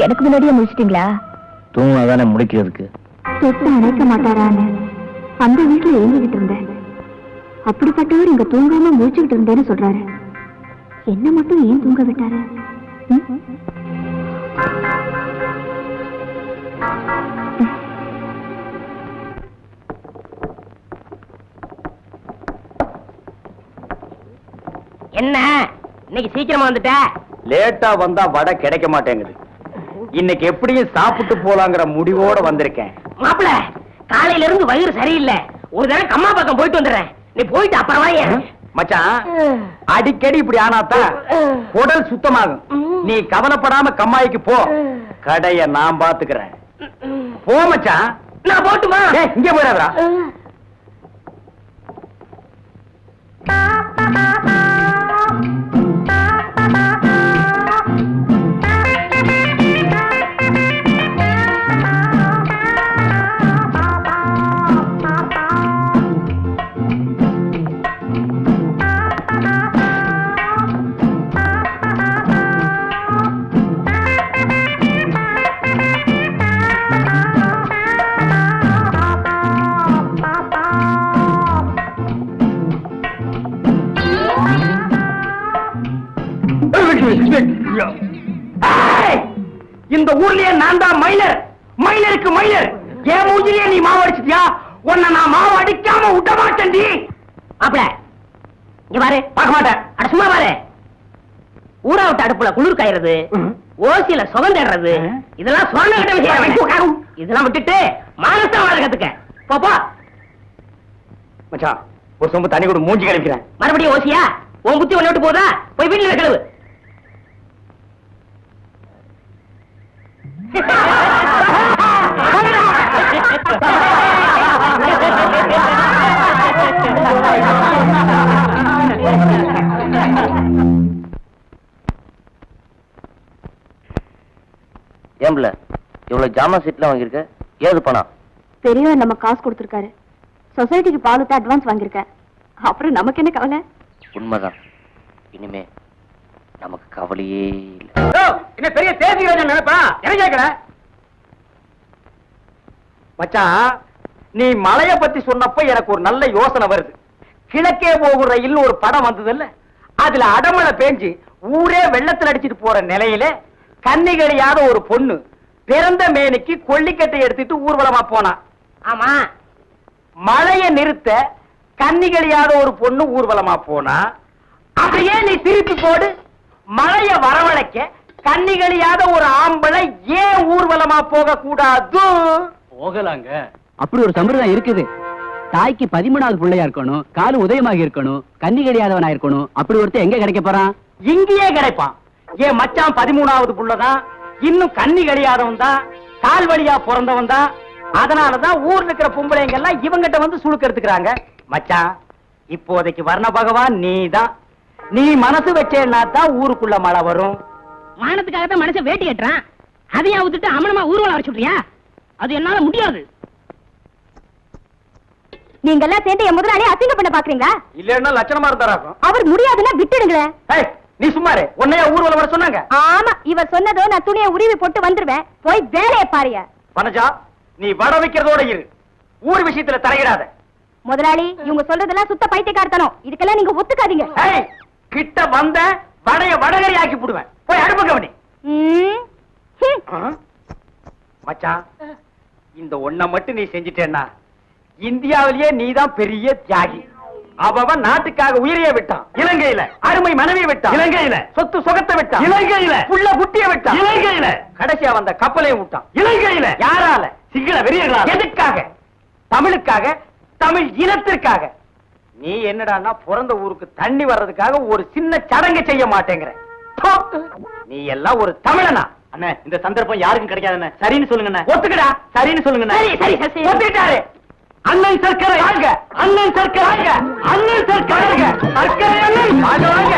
எனக்கு முன்னாடியே முடிச்சிட்டீங்களா? தூங்கினாதானே முடிக்கிறதுக்கு. தொட்டு நினைக்க மாட்டாரான்னு அந்த வீட்டுல எழுந்துகிட்டு இருந்தேன். அப்படிப்பட்டவர் இங்க தூங்காம முடிச்சுக்கிட்டு இருந்தேன்னு சொல்றாரு. என்ன மட்டும் ஏன் தூங்க விட்டாரு? என்ன இன்னைக்கு சீக்கிரமா வந்துட்ட? லேட்டா வந்தா வடை கிடைக்க மாட்டேங்குது. இன்னைக்கு எப்படியும் சாப்பிட்டு போலாங்கிற முடிவோட வந்திருக்கேன். மாப்பிள, காலையில இருந்து வயிறு சரியில்லை. ஒரு தடவை கம்மா பக்கம் போயிட்டு வந்துடுறேன். நீ போயிட்டு அப்புறமா மச்சான், அடிக்கடி இப்படி ஆனாத்தான் உடல் சுத்தமாகும். நீ கவலைப்படாம கம்மாய்க்கு போ, கடைய நான் பாத்துக்கிறேன். போ மச்சான். நான் போட்டுமா? இங்க போயிடாதா? இந்த ஊர்லயே நான் தான் மைனர். மைனருக்கு மைனர். என் மூஞ்சிலேயே நீ மாவு அடிச்சிட்டியா? உன்னை நான் மாவு அடிக்காம விட மாட்டேன்டி. மாப்பிள, இங்க பாரு. பார்க்க மாட்டேன். அட சும்மா பாரு. ஊரா விட்டு அடுப்புல குளிர் காயறது, ஓசியில சுகம் தேடுறது, இதெல்லாம் சொன்ன கிட்ட விஷயம். இதெல்லாம் விட்டுட்டு மானசம் வாழ கத்துக்க. போப்பா மச்சான், ஒரு சொம்பு தண்ணி கூட மூஞ்சி கழிக்கிறேன். மறுபடியும் ஓசியா? உன் புத்தி ஒண்ணு விட்டு போதா? போய் வீட்டுல கழுவு. ஏம்பல இவ்வளவு ஜாமான் சீட்ல வாங்கியிருக்க? ஏது பணம்? பெரியவர் நம்ம காசு கொடுத்திருக்காரு. சொசைட்டிக்கு பாலுக்கு அட்வான்ஸ் வாங்கியிருக்கேன். அப்புறம் நமக்கு என்ன கவலை? உண்மைதான். இனிமே நமக்கு கவலையே இல்ல. என்ன பெரிய தேதி நினைப்பா? என்ன கேட்கற மச்சான்? நீ மலைய பத்தி சொன்னப்ப எனக்கு ஒரு நல்ல யோசனை வருது. கிழக்கே போகும் ரயில் ஒரு படம் வந்தது இல்ல, அதுல அடமழை பேஞ்சு ஊரே வெள்ளத்துல அடிச்சிட்டு போற நிலையில கன்னிகளியாத ஒரு பொண்ணு பிறந்த மேனிக்கு கொல்லிக்கட்டை எடுத்துட்டு ஊர்வலமா போனா. ஆமா, மழைய நிறுத்த கன்னிகளியாத ஒரு பொண்ணு ஊர்வலமா போனா. அப்படியே நீ திருப்பி போடு. மழைய வரவழைக்க கன்னிகளியாத ஒரு ஆம்பளை ஏன் ஊர்வலமா போக கூடாது? போகலாங்க. அப்படி ஒரு சம்பிரதாயம் இருக்குது. தாய்க்கு 13வது பிள்ளையா இருக்கணும், காலு உதயமாக இருக்கணும், கன்னி கிடையாதவனா இருக்கணும். அப்படி ஒருத்தர் எங்க கிடைக்க போறான்? இங்கேயே கிடைப்பான். ஏன் மச்சான் 13வது புள்ளதான், இன்னும் கன்னி கிடையாதவன் தான், கால் வழியா பிறந்தவன் தான். அதனாலதான் ஊர்ல இருக்கிற பொம்பளைங்க எல்லாம் இவங்கிட்ட வந்து சுழுக்க எடுத்துக்கிறாங்க. மச்சான், இப்போதைக்கு வர்ண பகவான் நீதான். நீ மனசு வச்சேன்னா தான் ஊருக்குள்ள மழை வரும். மானத்துக்காக தான் மனசை வேட்டி கட்டுறான். அதையா விட்டுட்டு அமனமா ஊர்வலம் வர சொல்றியா? அது என்னால முடியாது. நீங்க எல்லாம் சேர்ந்து என் முதலாளி அசிங்க பண்ண பாக்குறீங்களா? இல்லன்னா லட்சணமா இருந்தாராக்கும். அவர் முடியாதுன்னா விட்டுடுங்களேன். நீ சும்மாரு, உன்னைய ஊர்வலம் வர சொன்னாங்க? ஆமா, இவர் சொன்னதோ நான் துணியை உருவி போட்டு வந்துருவேன். போய் வேலையை பாருங்க. வனஜா, நீ வட வைக்கிறதோட இரு, ஊர் விஷயத்துல தலையிடாத. முதலாளி, இவங்க சொல்றதெல்லாம் சுத்த பைத்தியக்காரத்தனம். இதுக்கெல்லாம் நீங்க ஒத்துக்காதீங்க. கிட்ட வந்த வடைய வடகரி ஆக்கி போடுவேன். போய் அடுப்பு கவனி. மச்சான், இந்த ஒண்ண மட்டும் நீ செஞ்சிட்டேன்னா இந்தியாவிலேயே நீதான் பெரிய தியாகி. அவன் நாட்டுக்காக உயிரையே விட்டான். இலங்கையில அருமை மனைவியை விட்டான். இலங்கையில சொத்து சுகத்தை விட்டான். இலங்கையில புள்ள குட்டியை விட்டான். இலங்கையில கடைசியா வந்த கப்பலையும் விட்டான். இலங்கையில யாரால? சிங்கள வெறியர்களால. எதுக்காக? தமிழுக்காக, தமிழ் இனத்திற்காக. நீ என்னடான்னா பிறந்த ஊருக்கு தண்ணி வர்றதுக்காக ஒரு சின்ன சடங்கு செய்ய மாட்டேங்கிற. நீ எல்லாம் ஒரு தமிழனா? அண்ணா, இந்த சந்தர்ப்பம் யாருக்கும் கிடைக்காது. சரின்னு சொல்லுங்க. ஒத்துக்கடா. சரின்னு சொல்லுங்க. ஒத்துக்கிட்டாரு. அண்ணன் சர்க்கரை வாங்க, அண்ணன் சர்க்கரை வாங்க, அண்ணன் சர்க்கரை வாங்க, சர்க்கரை அண்ணன் வாங்க வாங்க.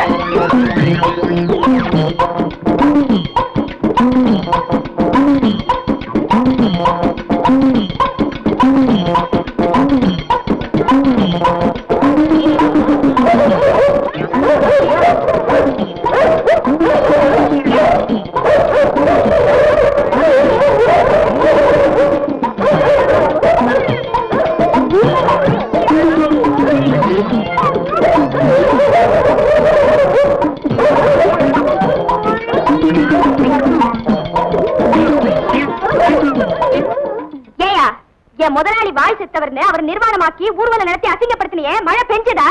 முதலாளி வாய் செத்தவர்னு அவர் நிர்வாணமாக்கி ஊர்வலம் நடத்தி அசிங்கப்படுத்தினியே, மழை பெஞ்சதா?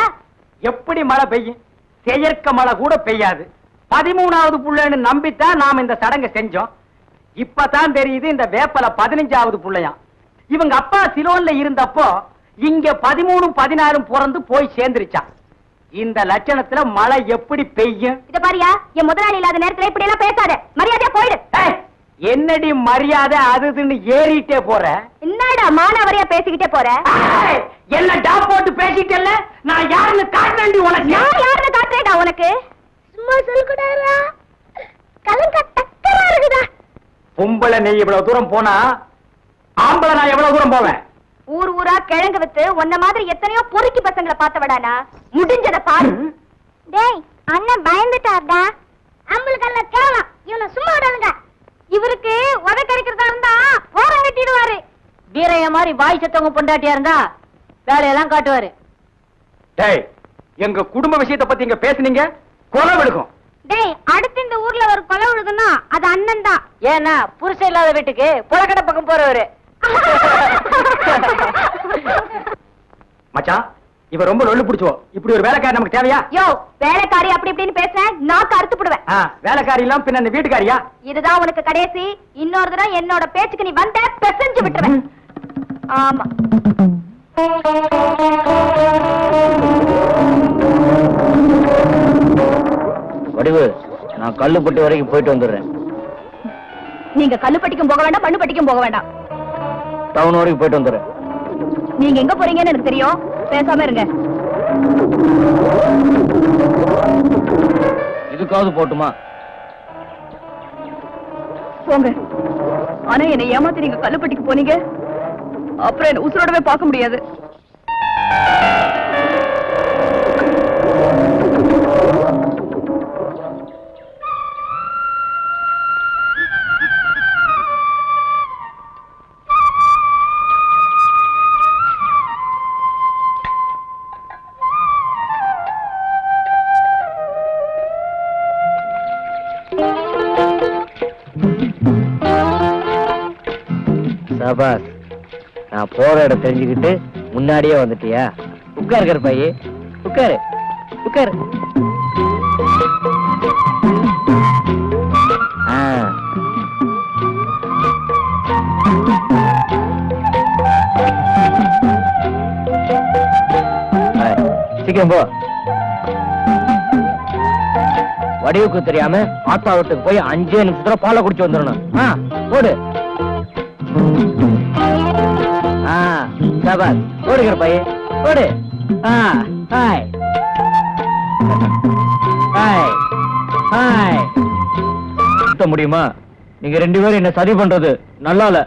எப்படி மழை பெய்யும்? செயற்க மழை கூட பெய்யாது. 13வது புள்ளைன்னு நம்பித்தான் நாம இந்த சடங்கை செஞ்சோம். இப்பதான் தெரியுது இந்த வேப்பல 15வது புள்ளையாம். இவங்க அப்பா சிலோன்ல இருந்தப்போ இங்க 13, 14 பிறந்து போய் சேர்ந்துருச்சான். இந்த லட்சணத்துல மழை எப்படி பெய்யும்? இத பாரியா, என் முதலாளி இல்லாத நேரத்துல இப்படி எல்லாம் பேசாத. மரியாதையா போயிடு. என்னடி மரியாதை அதுன்னு ஏறிட்டே போற? என்னடா மானாவரியா பேசிக்கிட்டே போற? என்ன டாப் போட்டு பேசிட்டல்ல, நான் யாருன்னு காட்டேன்டி உனக்கு. நான் யாருன்னு காட்டுறேடா உனக்கு? சும்மா சொல்லுடா. கலங்க டக்கரா இருக்குடா. பொம்பளை நீ இவ்வளவு தூரம் போனா ஆம்பளை நான் எவ்வளவு தூரம் போவேன்? ஊர் ஊரா கிழங்கு வித்து உன்ன மாதிரி எத்தனையோ பொறுக்கி பசங்களை பார்த்தவடானா. முடிஞ்சத பாரு. டேய், அண்ணன் பயந்துட்டார்டா. அம்பளுக்கு அல்ல கேவலம். இவனை சும்மா விடாதுங்க. இவருக்கு உதக்கறிக்கிறதா இருந்தா ஓரம் கட்டிடுவாரு. வீரைய மாதிரி வாய் செத்தவங்க பொண்டாட்டியா இருந்தா வேலையெல்லாம் காட்டுவாரு. டேய், எங்க குடும்ப விஷயத்தை பத்தி இங்க பேசுனீங்க, கொலை விழுகும். டேய், அடுத்து இந்த ஊர்ல ஒரு கொலை விழுதுன்னா அது அண்ணன் தான். ஏன்னா புருஷன் இல்லாத வீட்டுக்கு புலக்கடை பக்கம் போறவரு. மச்சான், இவ ரொம்ப நொல்லு பிடிச்சோம். இப்படி ஒரு வேலைக்காரி நமக்கு தேவையா? யோ, வேலைக்காரி அப்படி இப்படின்னு பேசுறேன், நாக்கு அறுத்து போடுவேன். வேலைக்காரி எல்லாம் பின்ன அந்த வீட்டுக்காரியா? இதுதான் உனக்கு கடைசி. இன்னொரு தடவை என்னோட பேச்சுக்கு நீ வந்த பெசஞ்சு விட்டுருவேன். ஆமா. வடிவு, நான் கல்லுப்பட்டி வரைக்கும் போயிட்டு வந்துடுறேன். நீங்க கல்லுப்பட்டிக்கும் போக வேண்டாம், மண்ணுப்பட்டிக்கும் போக வேண்டாம். டவுன் வரைக்கும் போயிட்டு வந்துடுறேன். நீங்க எங்க போறீங்கன்னு எனக்கு தெரியும். பேசாம இருங்க. இதுக்காவது போட்டுமா? போங்க. ஆனா என்னை ஏமாத்தி நீங்க கல்லுப்பட்டிக்கு போனீங்க, அப்புறம் என்ன உசுரோடவே பார்க்க முடியாது. சபாஸ், நான் போற இடம் தெரிஞ்சுக்கிட்டு முன்னாடியே வந்துட்டியா? உட்காரு கருப்பாயி, உட்காரு உட்காரு. சீக்கிரம் போ. வடிவுக்கு தெரியாம ஆத்தா வீட்டுக்கு போய் 5 நிமிஷத்துல பாலை குடிச்சு வந்துடணும். போடு. சபாஸ் ஓடுகிற பையன் ஓடு. Hi hi hi. சுத்த முடியுமா? நீங்க 2 பேரும் என்ன சரி பண்றது நல்லா இல்ல.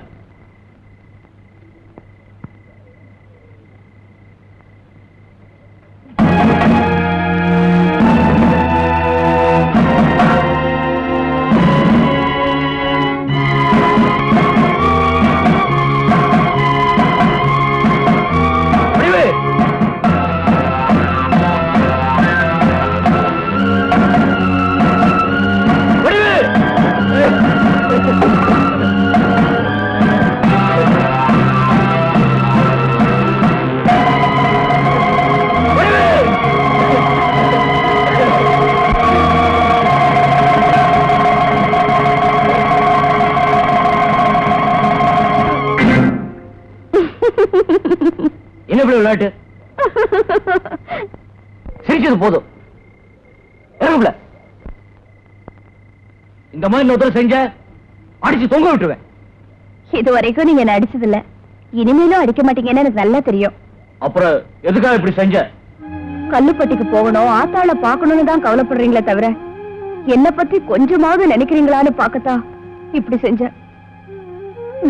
என்ன இப்படி விளையாட்டு? சிரிச்சது போதும். இறங்குல. இந்த மாதிரி இன்னொருத்தர் செஞ்ச அடிச்சு தொங்க விட்டுருவேன். இது வரைக்கும் நீங்க என்ன அடிச்சது இல்ல, இனிமேலும் அடிக்க மாட்டீங்கன்னு எனக்கு நல்லா தெரியும். அப்புறம் எதுக்காக இப்படி செஞ்ச? கல்லுப்பட்டிக்கு போகணும், ஆத்தாள பாக்கணும்னு தான் கவலைப்படுறீங்களே தவிர என்ன பத்தி கொஞ்சமாவது நினைக்கிறீங்களான்னு பாக்கத்தான் இப்படி செஞ்ச.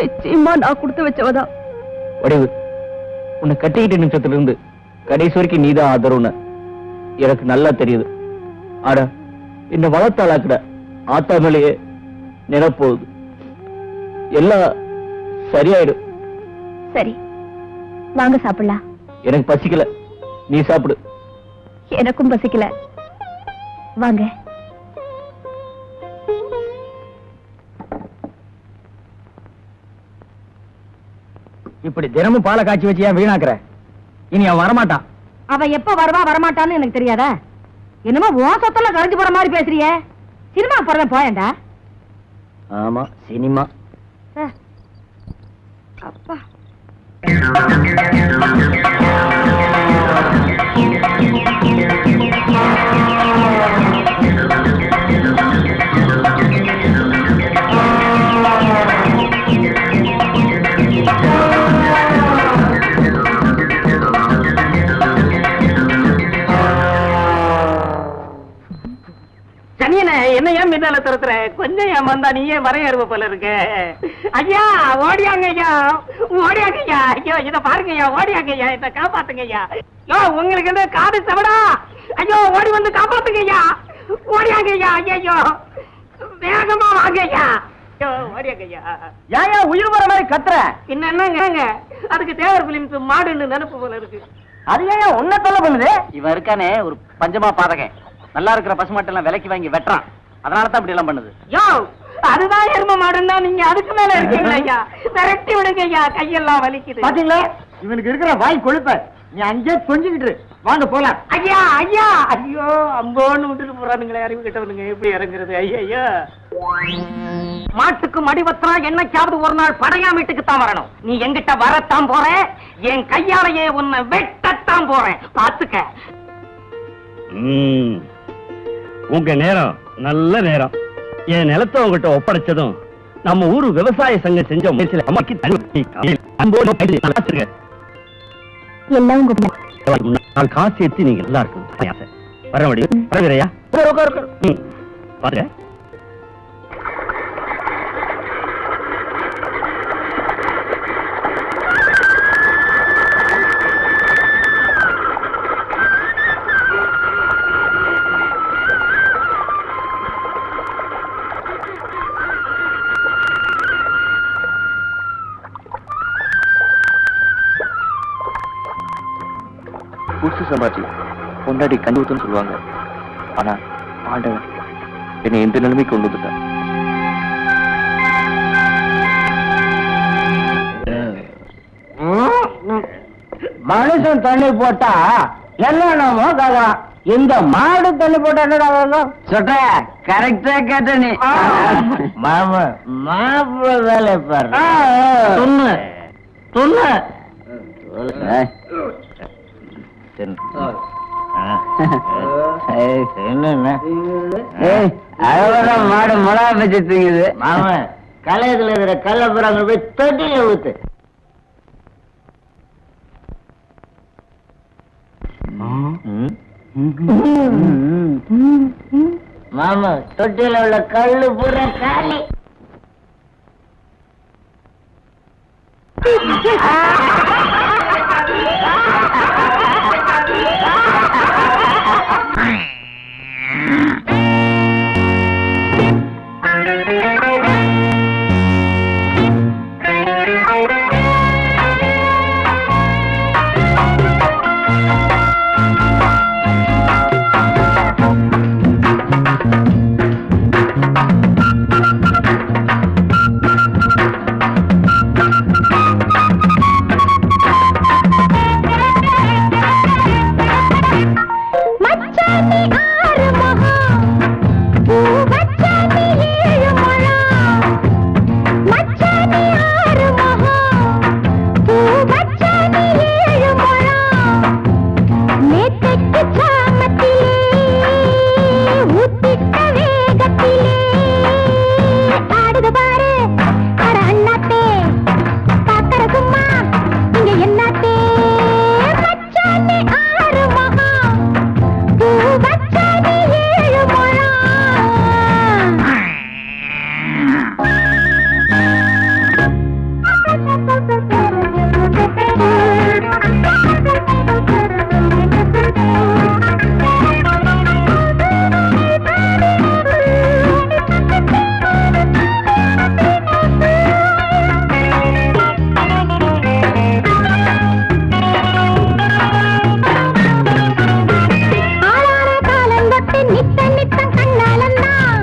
நிச்சயமா நான் கொடுத்து வச்சவதான். வடிவு, உன்னை கட்டிக்கிட்ட நிமிஷத்துல இருந்து கடைசி வரைக்கும் நீதான் ஆதரவுன்னு எனக்கு நல்லா தெரியுது. ஆட என்ன வளர்த்தாளாக்குற ஆத்தா மேலேயே நினைப்போகுது. எல்லாம் சரியாயிடும். சரி, வாங்க சாப்பிடலாம். எனக்கு பசிக்கல, நீ சாப்பிடு. எனக்கும் பசிக்கல, வாங்க. இப்படி தினமும் பாலை காய்ச்சி வச்சு ஏன் வீணாக்குற? இனி அவன் வரமாட்டான். அவ எப்ப வருவா வரமாட்டான்னு எனக்கு தெரியாதா? என்னமோ உன் சொத்தெல்லாம் கரைஞ்சு போற மாதிரி பேசுறியே. சினிமா போறத போயண்டா. ஆமா, சினிமா. அப்பா என்ன ஏன் மின்னால துரத்துற? கொஞ்சம் ஏமாந்தா நீயே வரையறுவ போல இருக்கு. ஐயா ஓடியாங்க ஐயா, ஓடியாங்க ஐயா. ஐயோ இத பாருங்க ஐயா, ஓடியாங்க ஐயா, இத காப்பாத்துங்க ஐயா. யோ உங்களுக்கு என்ன காது செவடா? ஐயோ ஓடி வந்து காப்பாத்துங்க ஐயா, ஓடியாங்க ஐயா. ஐயோ வேகமா வாங்க ஐயா. ஐயோ ஓடியாங்க ஐயா. ஏன் உயிர் வர மாதிரி கத்துற? என்னங்க அதுக்கு தேவர் பிலிம்ஸ் மாடுன்னு நினைப்பு போல இருக்கு. அது ஏன் உன்ன தொல்லை பண்ணுது? இவன் இருக்கானே ஒரு பஞ்சமா பாதகன், நல்லா இருக்கிற பசுமாட்டெல்லாம் விலைக்கு வாங்கி வெட்டுறான். அதனால தான் இப்படி எல்லாம் பண்ணுது. யோ அதுதான் எரும மாடுன்னா நீங்க அதுக்கு மேல இருக்கீங்களா ஐயா? விரட்டி விடுங்க ஐயா, கையெல்லாம் வலிக்குது. பாத்தீங்களா இவனுக்கு இருக்கிற வாய் கொழுப்ப. நீ அங்கே கொஞ்சிக்கிட்டு வாங்க போலாம். ஐயா ஐயா, ஐயோ அம்போன்னு விட்டுட்டு போறானுங்களே, அறிவு கிட்டவனுங்க. எப்படி இறங்குறது? ஐயா மாட்டுக்கு மடிவத்திரம் என்னைக்காவது ஒரு நாள் படையா வீட்டுக்கு தான் வரணும். நீ எங்கிட்ட வரத்தான் போற, என் கையாலேயே உன்னை வெட்டத்தான் போறேன், பாத்துக்க. உங்க நேரம் நல்ல நேரம். என் நிலத்தை உங்ககிட்ட ஒப்படைச்சதும் நம்ம ஊரு விவசாய சங்கம் செஞ்ச முயற்சியில அம்மாக்கு எல்லாம் உங்க நாள் காசு எடுத்து நீங்க நல்லா இருக்கும். வர முடியும் வரவில்லையா? பாருங்க. புதுசு சம்பாச்சி பொண்டாடி கண்டு ஊத்துன்னு சொல்லுவாங்க. ஆனா ஆண்டவன் என்னை எந்த நிலைமைக்கு கொண்டு வந்துட்டான். மனுஷன் தண்ணி போட்டா என்னமோ கதா, இந்த மாடு தண்ணி போட்டா என்னடா சொல்ற? கரெக்டா கேட்ட நீ. மாப்பிள்ள வேலை பாரு. சொன்ன சொன்ன மாடு மிளகா வச்சு தூங்குது. மாமன் கலையத்துல இருக்கிற கல்ல புறாங்க போய் தொட்டில ஊத்து. மாமா தொட்டில உள்ள கல்லு பூரா காலி.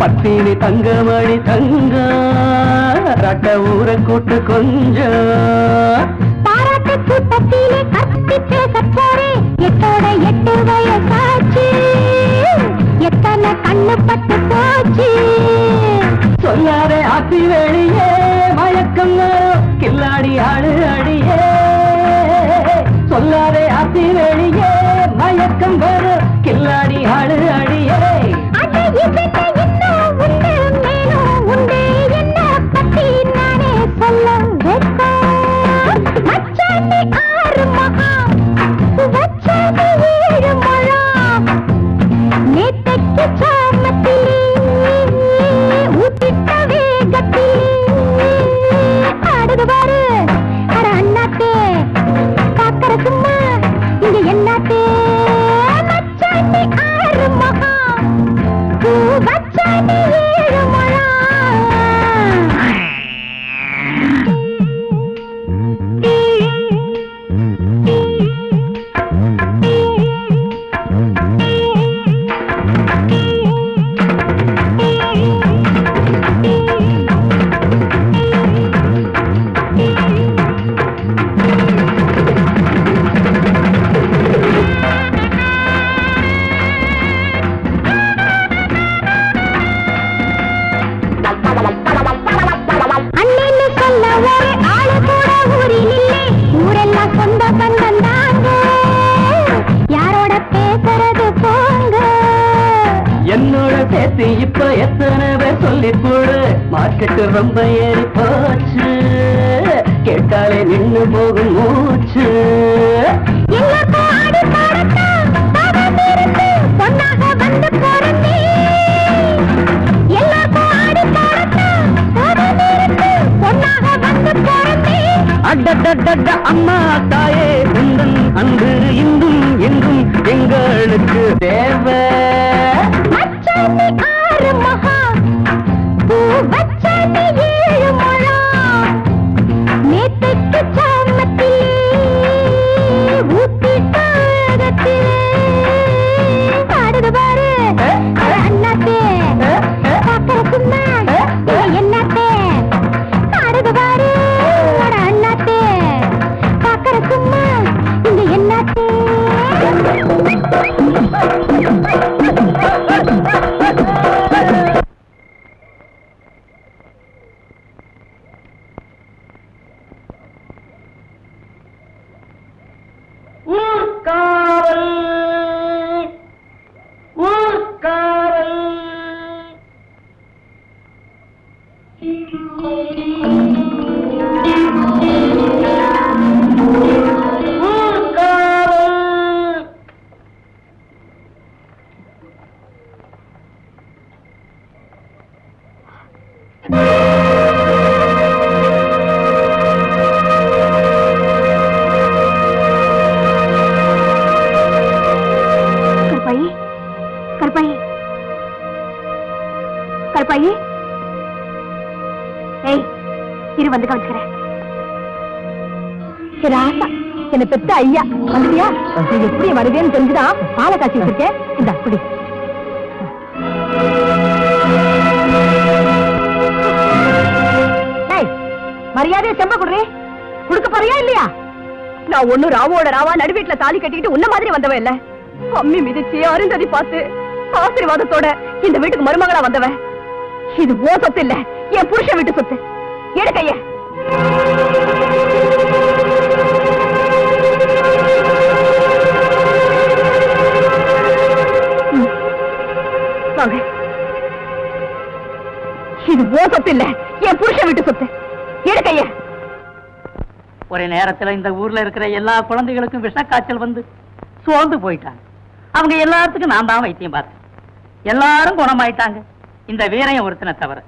பத்தினி தங்கமணி தங்க ரட்ட ஊர கூட்டு கொஞ்சம் பாராட்டு கூட்டத்திலே கத்தி பேச போறே எட்டோட 8 வயசாச்சு எத்தனை கண்ணு பட்டு போச்சு சொல்லாரே ஆத்தி வெளியே மயக்கம் கில்லாடி ஆடு அடியே சொல்லாரே ஆத்தி வெளியே மயக்கம் வரும் கில்லாடி ஆடு அடியே என்னோட சேர்த்து இப்ப எத்தனை பேர் சொல்லி போடு மார்க்கெட்டு ரொம்ப ஏறி போச்சு கேட்டாலே நின்னு போகும் மூச்சு அடடடட அம்மா தாயே உந்தன் அன்பு இன்றும் என்றும் எங்களுக்கு தேவை என்ன ஏய் இரு வந்து கவனிச்சுக்கிறேன். ராசா என்ன பெத்த ஐயா வந்துட்டியா? நீ எப்படி வருவேன்னு தெரிஞ்சுதான் பாலை காய்ச்சி வச்சிருக்கேன். இந்த குடி. மரியாதையை செம்ப குடுறே. குடுக்க போறியா இல்லையா? நான் ஒண்ணும் ராவோட ராவா நடுவீட்டுல தாலி கட்டிக்கிட்டு உன்ன மாதிரி வந்தவன் இல்ல. அம்மி மிதிச்சு அருந்ததி பார்த்து ஆசீர்வாதத்தோட இந்த வீட்டுக்கு மருமகளா வந்தவன். இது ஓ சொத்து இல்ல, என் புருஷன் வீட்டு சொத்து. எடு கைய. வாங்க. இது ஓ சொத்து இல்ல, என் புருஷன் வீட்டு சொத்து. எடு கைய. ஒரு நேரத்துல இந்த ஊர்ல இருக்கிற எல்லா குழந்தைகளுக்கும் விஷக்காய்ச்சல் வந்து சோர்ந்து போயிட்டாங்க. அவங்க எல்லாத்துக்கும் நான் தான் வைத்தியம் பார்த்தேன். எல்லாரும் குணமாயிட்டாங்க, இந்த வீரையும் ஒருத்தனை தவிர.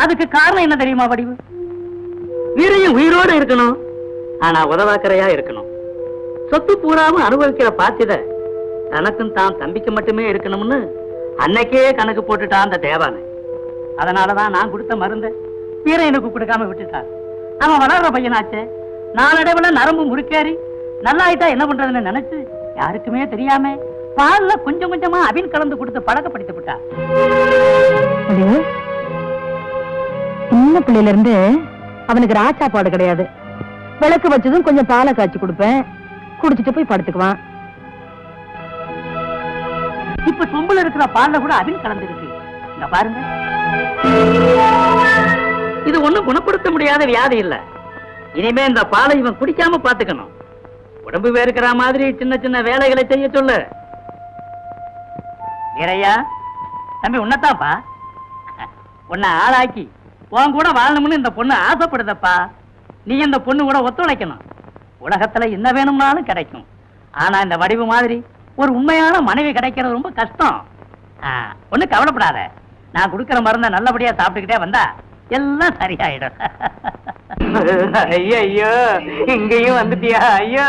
அதுக்கு காரணம் என்ன தெரியுமா வடிவு? வீரையும் உயிரோடு இருக்கணும், ஆனா உதவாக்கரையா இருக்கணும். சொத்து பூராவும் அனுபவிக்கிற பாத்தியத தனக்கும் தான் தம்பிக்கு மட்டுமே இருக்கணும்னு அன்னைக்கே கணக்கு போட்டுட்டான் அந்த தேவானை. அதனாலதான் நான் கொடுத்த மருந்த வீரையனுக்கு கொடுக்காம விட்டுட்டான். அவன் வளர்ற பையனாச்சே, நாளடைவுல நரம்பு முறுக்கேறி நல்லாயிட்டா என்ன பண்றதுன்னு நினைச்சு யாருக்குமே தெரியாம பால்ல கொஞ்சம் கொஞ்சமா அபின் கலந்து கொடுத்து பழக்கப்படுத்தி விட்டா. சின்ன பிள்ளையில இருந்து அவனுக்கு ராச்சாப்பாடு கிடையாது. விளக்கு வச்சதும் கொஞ்சம் பாலை காய்ச்சி கொடுப்பேன், குடிச்சிட்டு போய் படுத்துக்குவான். இப்ப சொம்புல இருக்கிற பால்ல கூட அபின் கலந்து இருக்கு. இங்க பாருங்க, இது ஒண்ணும் குணப்படுத்த முடியாத வியாதி இல்ல. இனிமே இந்த பாலை இவன் குடிக்காம பாத்துக்கணும். உடம்பு வேறுக்கிற மாதிரி சின்ன சின்ன வேலைகளை செய்ய சொல்லு. வீரையா தம்பி, உன்னதாப்பா உன்னை ஆளாக்கி உன் கூட வாழணும்னு இந்த பொண்ணு ஆசைப்படுதப்பா. நீ இந்த பொண்ணு கூட ஒத்துழைக்கணும். உலகத்துல என்ன வேணும்னாலும் கிடைக்கும், ஆனா இந்த வடிவு மாதிரி ஒரு உண்மையான மனைவி கிடைக்கிறது ரொம்ப கஷ்டம். ஒண்ணு கவலைப்படாத, நான் கொடுக்கிற மருந்த நல்லபடியா சாப்பிட்டுக்கிட்டே வந்தா எல்லாம் சரியாயிடும். ஐயோ ஐயோ, இங்கேயும் வந்துட்டியா? ஐயோ,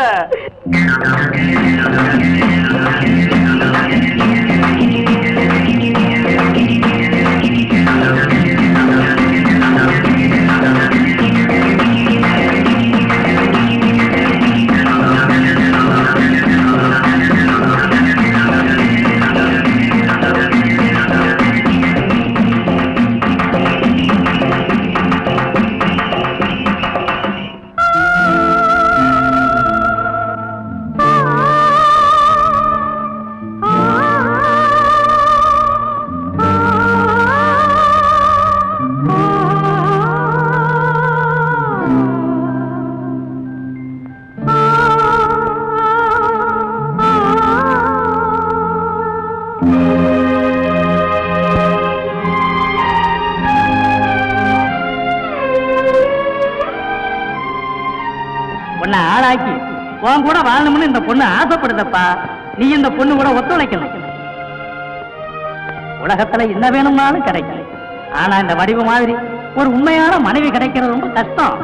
உன்னை ஆளாக்கி உன் கூட வாழணும்னு இந்த பொண்ணு ஆசைப்படுதப்பா. நீ இந்த பொண்ணு கூட ஒத்துழைக்கணும். உலகத்துல என்ன வேணும்னாலும் கிடைக்கும், ஆனா இந்த வடிவு மாதிரி ஒரு உண்மையான மனைவி கிடைக்கிறது ரொம்ப கஷ்டம்.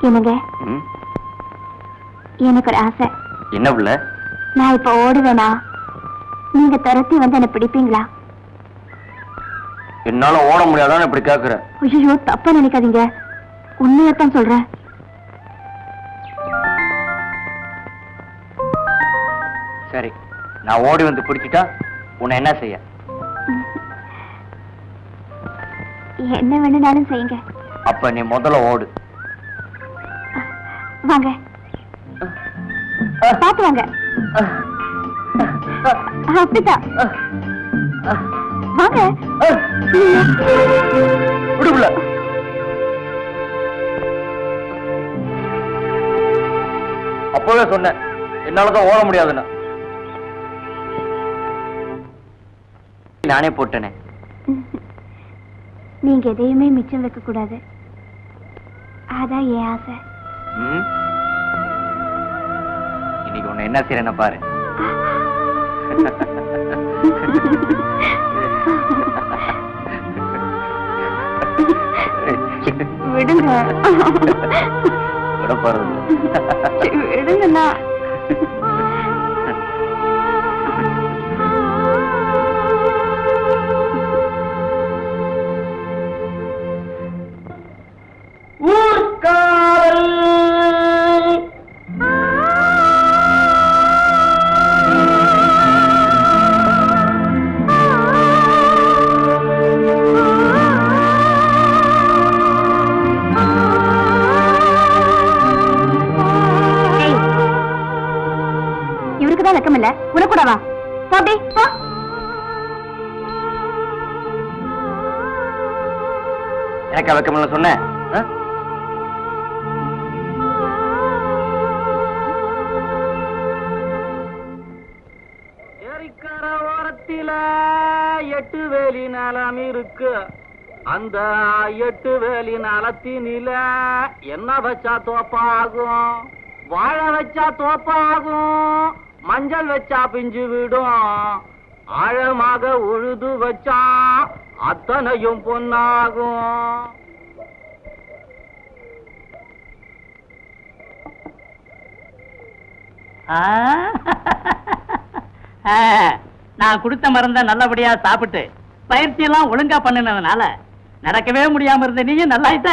என்னங்க ம், எனக்கு ஒரு ஆசை. என்ன புள்ள? நான் இப்ப ஓடுவேனா, நீங்க துரத்தி வந்து என்ன பிடிப்பீங்களா? என்னால ஓட முடியாதான்னு இப்படி கேக்குற? ஐயோ, தப்பா நினைக்காதீங்க, உண்மையத்தான் சொல்றேன். சரி, நான் ஓடி வந்து பிடிச்சிட்டா உன்னை என்ன செய்ய? என்ன வேணும்னாலும் செய்யுங்க. அப்ப நீ முதல்ல ஓடு. வாங்க, பாத்து வாங்க. அப்படிதான் வாங்க. விடுபுல. அப்பவே சொன்னேன் என்னாலதான் ஓட முடியாதுன்னு. நானே போட்டேனே. நீங்க எதையுமே மிச்சம் வைக்க கூடாது, அதான் என் ஆசை. ம்? இன்னைக்கு உன்னை என்ன செய்யறேன்னு பாரு. விடுங்க, விட போறது விடுங்கண்ணா. இவருக்குதான் வெக்கம் இல்ல, உனக்கூடவா? போட்டி போ. எனக்கு வைக்கமில்ல சொன்னேன். ஏரிக்கர ஓரத்தில 8 வேலி நிலம் இருக்கு. அந்த 8 வேலி நிலத்தினில என்ன வச்சா தோப்பாகும், வாழை வச்சா தோப்பாகும், மஞ்சள் வச்சா பிஞ்சு விடும், ஆழமாக உழுது வச்சா அத்தனையும் பொன்னாகும். நான் கொடுத்த மருந்த நல்லபடியா சாப்பிட்டு பயிற்சி எல்லாம் ஒழுங்கா பண்ணினதுனால நடக்கவே முடியாம இருந்த நீயும் நல்லாயிட்ட.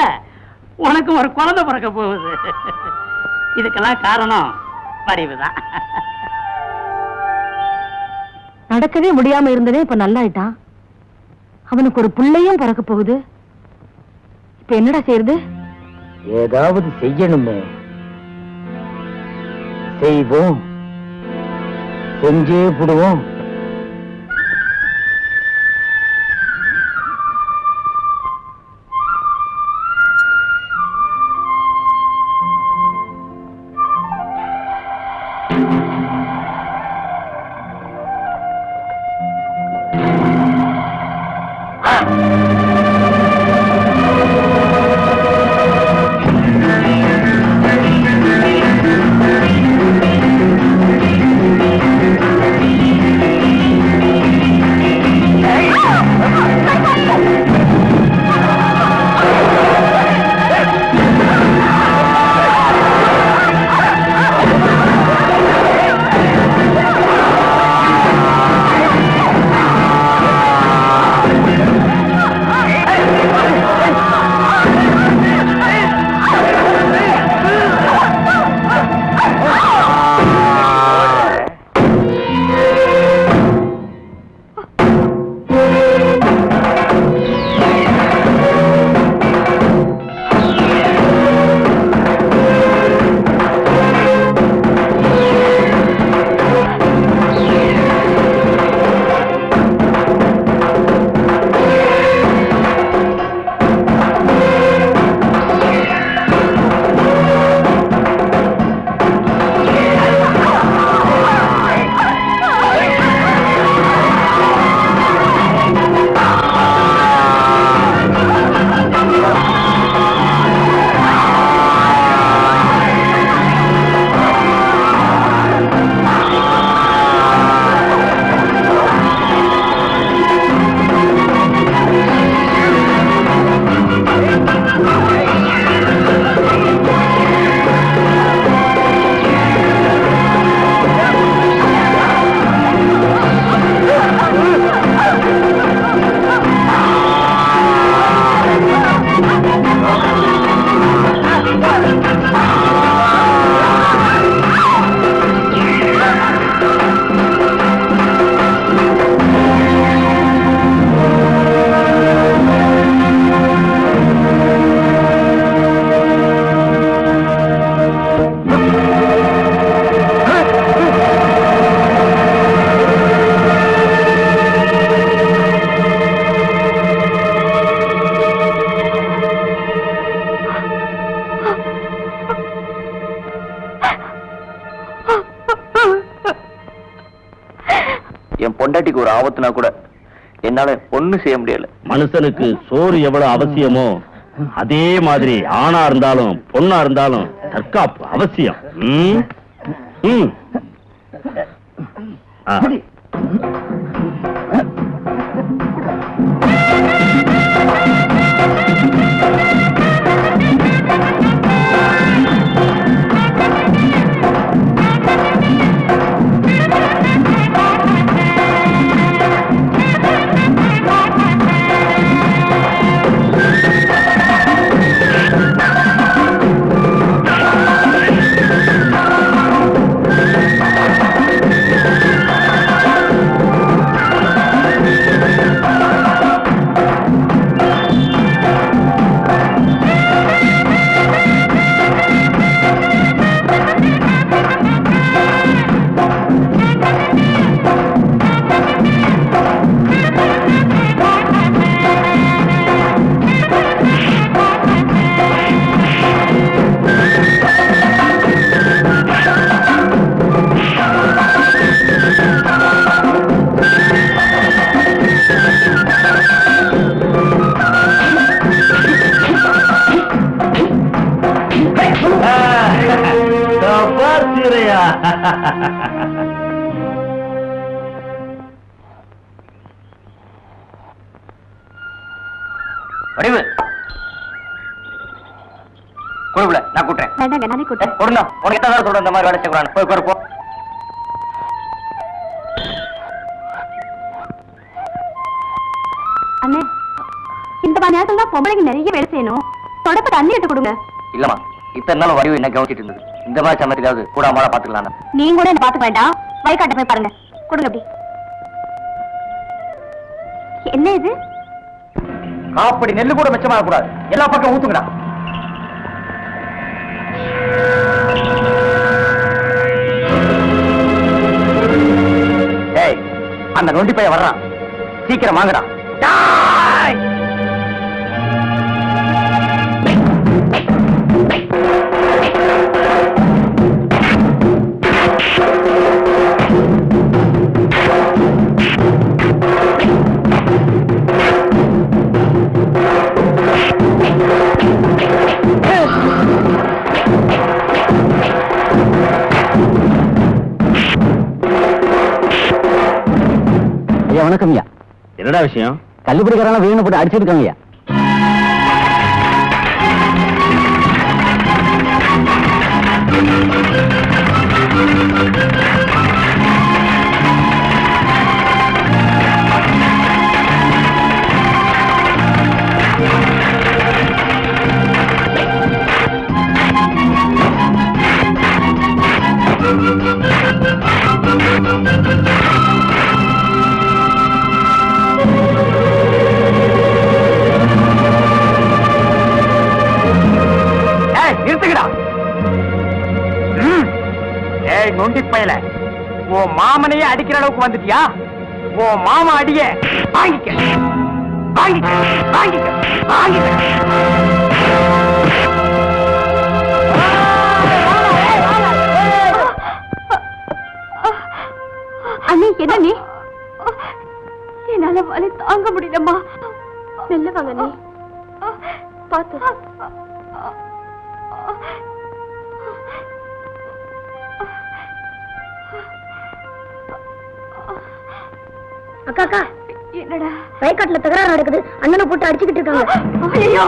உனக்கும் ஒரு குழந்தை பிறக்க போகுது. இதுக்கெல்லாம் காரணம் வடிவுதான். நடக்கவே முடியாம இருந்ததே இப்ப நல்லாயிட்டான். அவனுக்கு ஒரு பிள்ளையும் பிறக்க போகுது. இப்ப என்னடா செய்யறது? ஏதாவது செய்யணுமே. செய்வோம், செஞ்சே விடுவோம். என் பொண்டாட்டிக்கு ஒரு ஆபத்துனா கூட என்னால ஒண்ணு செய்ய முடியல. மனுஷனுக்கு சோறு எவ்வளவு அவசியமோ அதே மாதிரி ஆணா இருந்தாலும் பொண்ணா இருந்தாலும் தற்காப்பு அவசியம். ஆ. வடிவு குழுவுல நான் கூட்டுறேன். வேண்டாங்க, நானே கூட்டேன். பொருந்தா உனக்கு எத்தனை சொல்ற இந்த மாதிரி வேலை செய்யக்கூடாது. போய் உட்காரு, போ. அண்ணே, இந்த மாதிரி நேரத்துல தான் பொம்பளைங்க நிறைய வேலை செய்யணும். தொடப்ப தண்ணி எடுத்து கொடுங்க. இல்லம்மா, இத்தனை நாள் வடிவு என்ன கவனிச்சிட்டு இருந்தது. இந்த மாதிரி சமயத்துக்காவது கூட அம்மாவை பாத்துக்கலாம். நீங்க கூட என்ன பாத்துக்க வேண்டாம், வயக்காட்ட போய் பாருங்க. கொடுங்க அப்படி. என்ன இது? காப்படி நெல்லு கூட மிச்சமாக கூடாது. எல்லா பக்கம் ஊத்துங்கடா. ஏய், அந்த நொண்டி பையன் வர்றான். சீக்கிரம் வாங்கடா. ஐயா வணக்கம் ஐயா. என்னடா விஷயம்? கல்லுபிடிக்காரங்க வீணு போட்டு அடிச்சிருக்காங்க ஐயா. நிறுத்துக்கடா. ஏய் நொண்டி பயல, உன் மாமனையே அடிக்கிற அளவுக்கு வந்துட்டியா? உன் மாமா அடிய வாங்கிக்க வாங்கிக்க வாங்கிக்க வாங்கிக்க. அண்ணி, என்ன நீ? என்னால வலி தாங்க முடியலம்மா. மெல்ல வாங்க நீ. பாத்து. அக்கா அக்கா, என்னடா வயக்காட்டுல தகராறு நடக்குது. அண்ணனை போட்டு அடிச்சுக்கிட்டு இருக்காங்க. ஐயோ,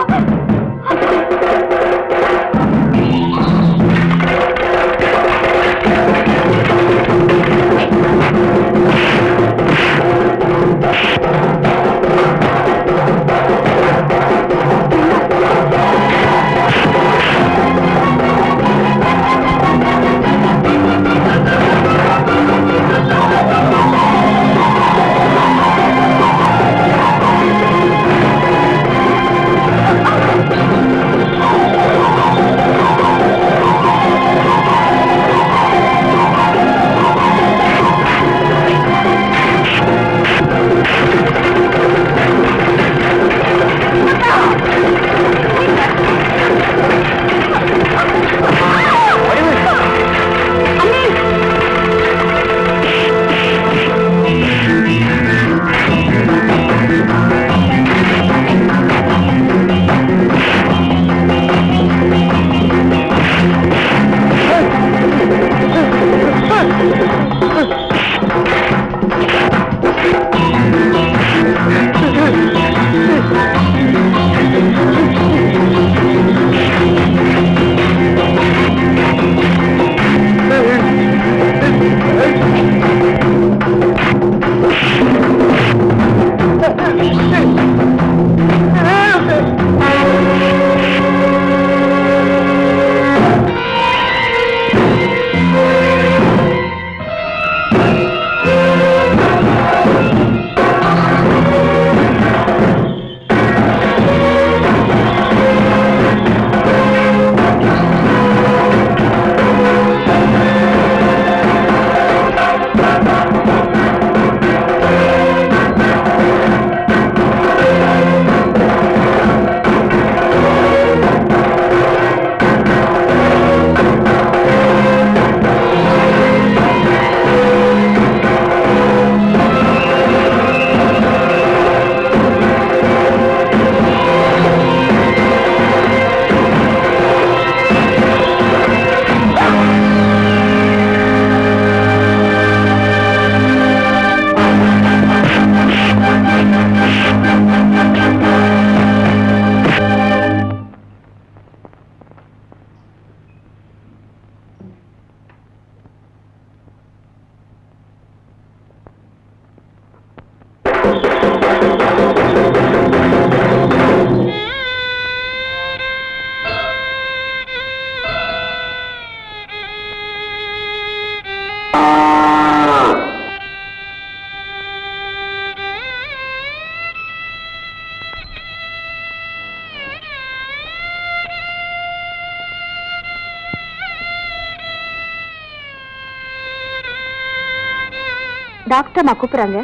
டாக்டர் அம்மா கூப்பிடுறாங்க.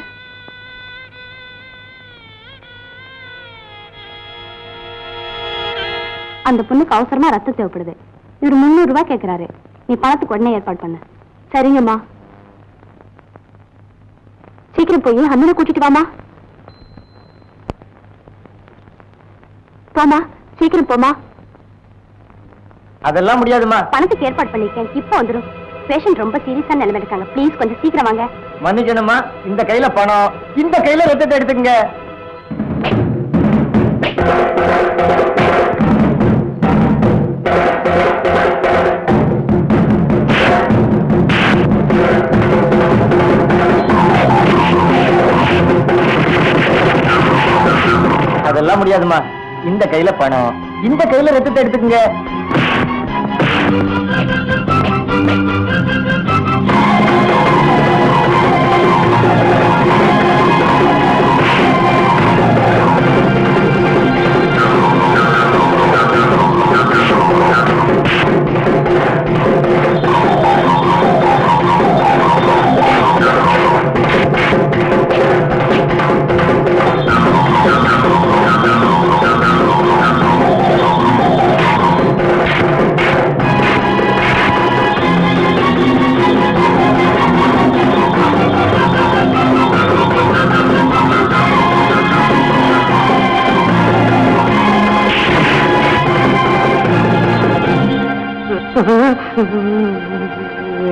அந்த பொண்ணுக்கு அவசரமா ரத்தம் தேவைப்படுது. இவர் 300 ரூபாய் கேட்கிறாரு. நீ பணத்துக்கு உடனே ஏற்பாடு பண்ண. சரிங்கம்மா. சீக்கிரம் போய் அண்ணனை கூட்டிட்டு வாமா. போமா, சீக்கிரம் போமா. அதெல்லாம் முடியாதுமா. பணத்துக்கு ஏற்பாடு பண்ணிருக்கேன், இப்ப வந்துடும். பேஷண்ட் ரொம்ப சீரியஸான நிலைமை இருக்காங்க. ப்ளீஸ் கொஞ்சம் சீக்கிரம் வாங்க. மன்னிக்கணுமா, இந்த கையில பணம், இந்த கையில ரத்தத்தை எடுத்துங்க. அதெல்லாம் முடியாதுமா, இந்த கையில பணம், இந்த கையில ரத்தத்தை எடுத்துக்கங்க.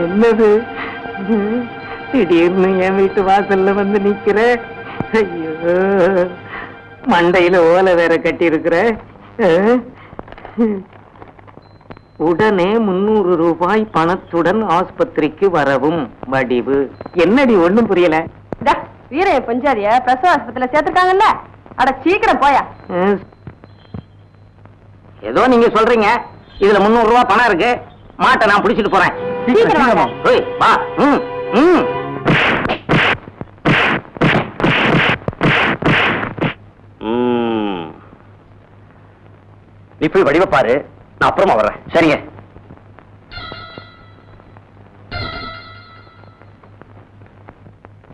என்னது திடீர்னு என் வீட்டு வாசல்ல வந்து நிக்கிற? ஐயோ, மண்டையில ஓலை வேற கட்டி இருக்கிற. உடனே 300 ரூபாய் பணத்துடன் ஆஸ்பத்திரிக்கு வரவும். வடிவு என்னடி ஒண்ணும் புரியல. வீரைய பஞ்சாதிய பிரசவ ஆஸ்பத்திரியில சேர்த்துருக்காங்கல்ல, அட சீக்கிரம் போயா. ஏதோ நீங்க சொல்றீங்க, இதுல 300 ரூபாய் பணம் இருக்கு. மாட்டை நான் பிடிச்சிட்டு போறேன். ஓய், வா. நீ போய் வடிவ பாரு, நான் அப்புறமா வர்றேன். சரிங்க.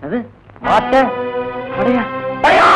அது மாட்ட படையா படையா.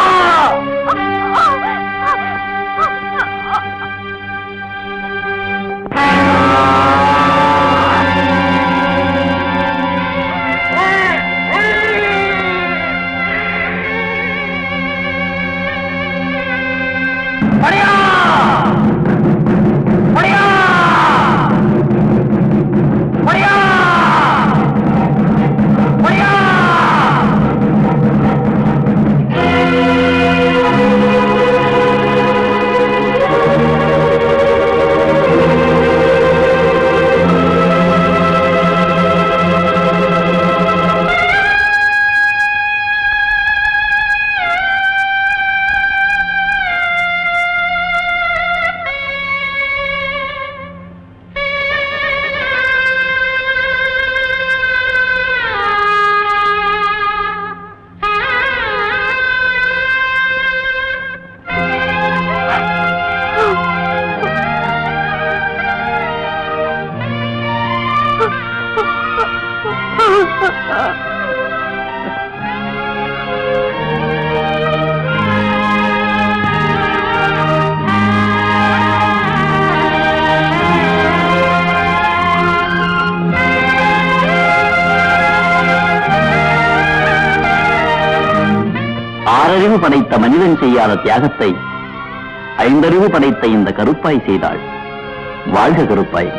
ஆறறிவு படைத்த மனிதன் செய்யாத தியாகத்தை 5 அறிவு படைத்த இந்த கருப்பாய் செய்தாள். வாழ்க கருப்பாய்.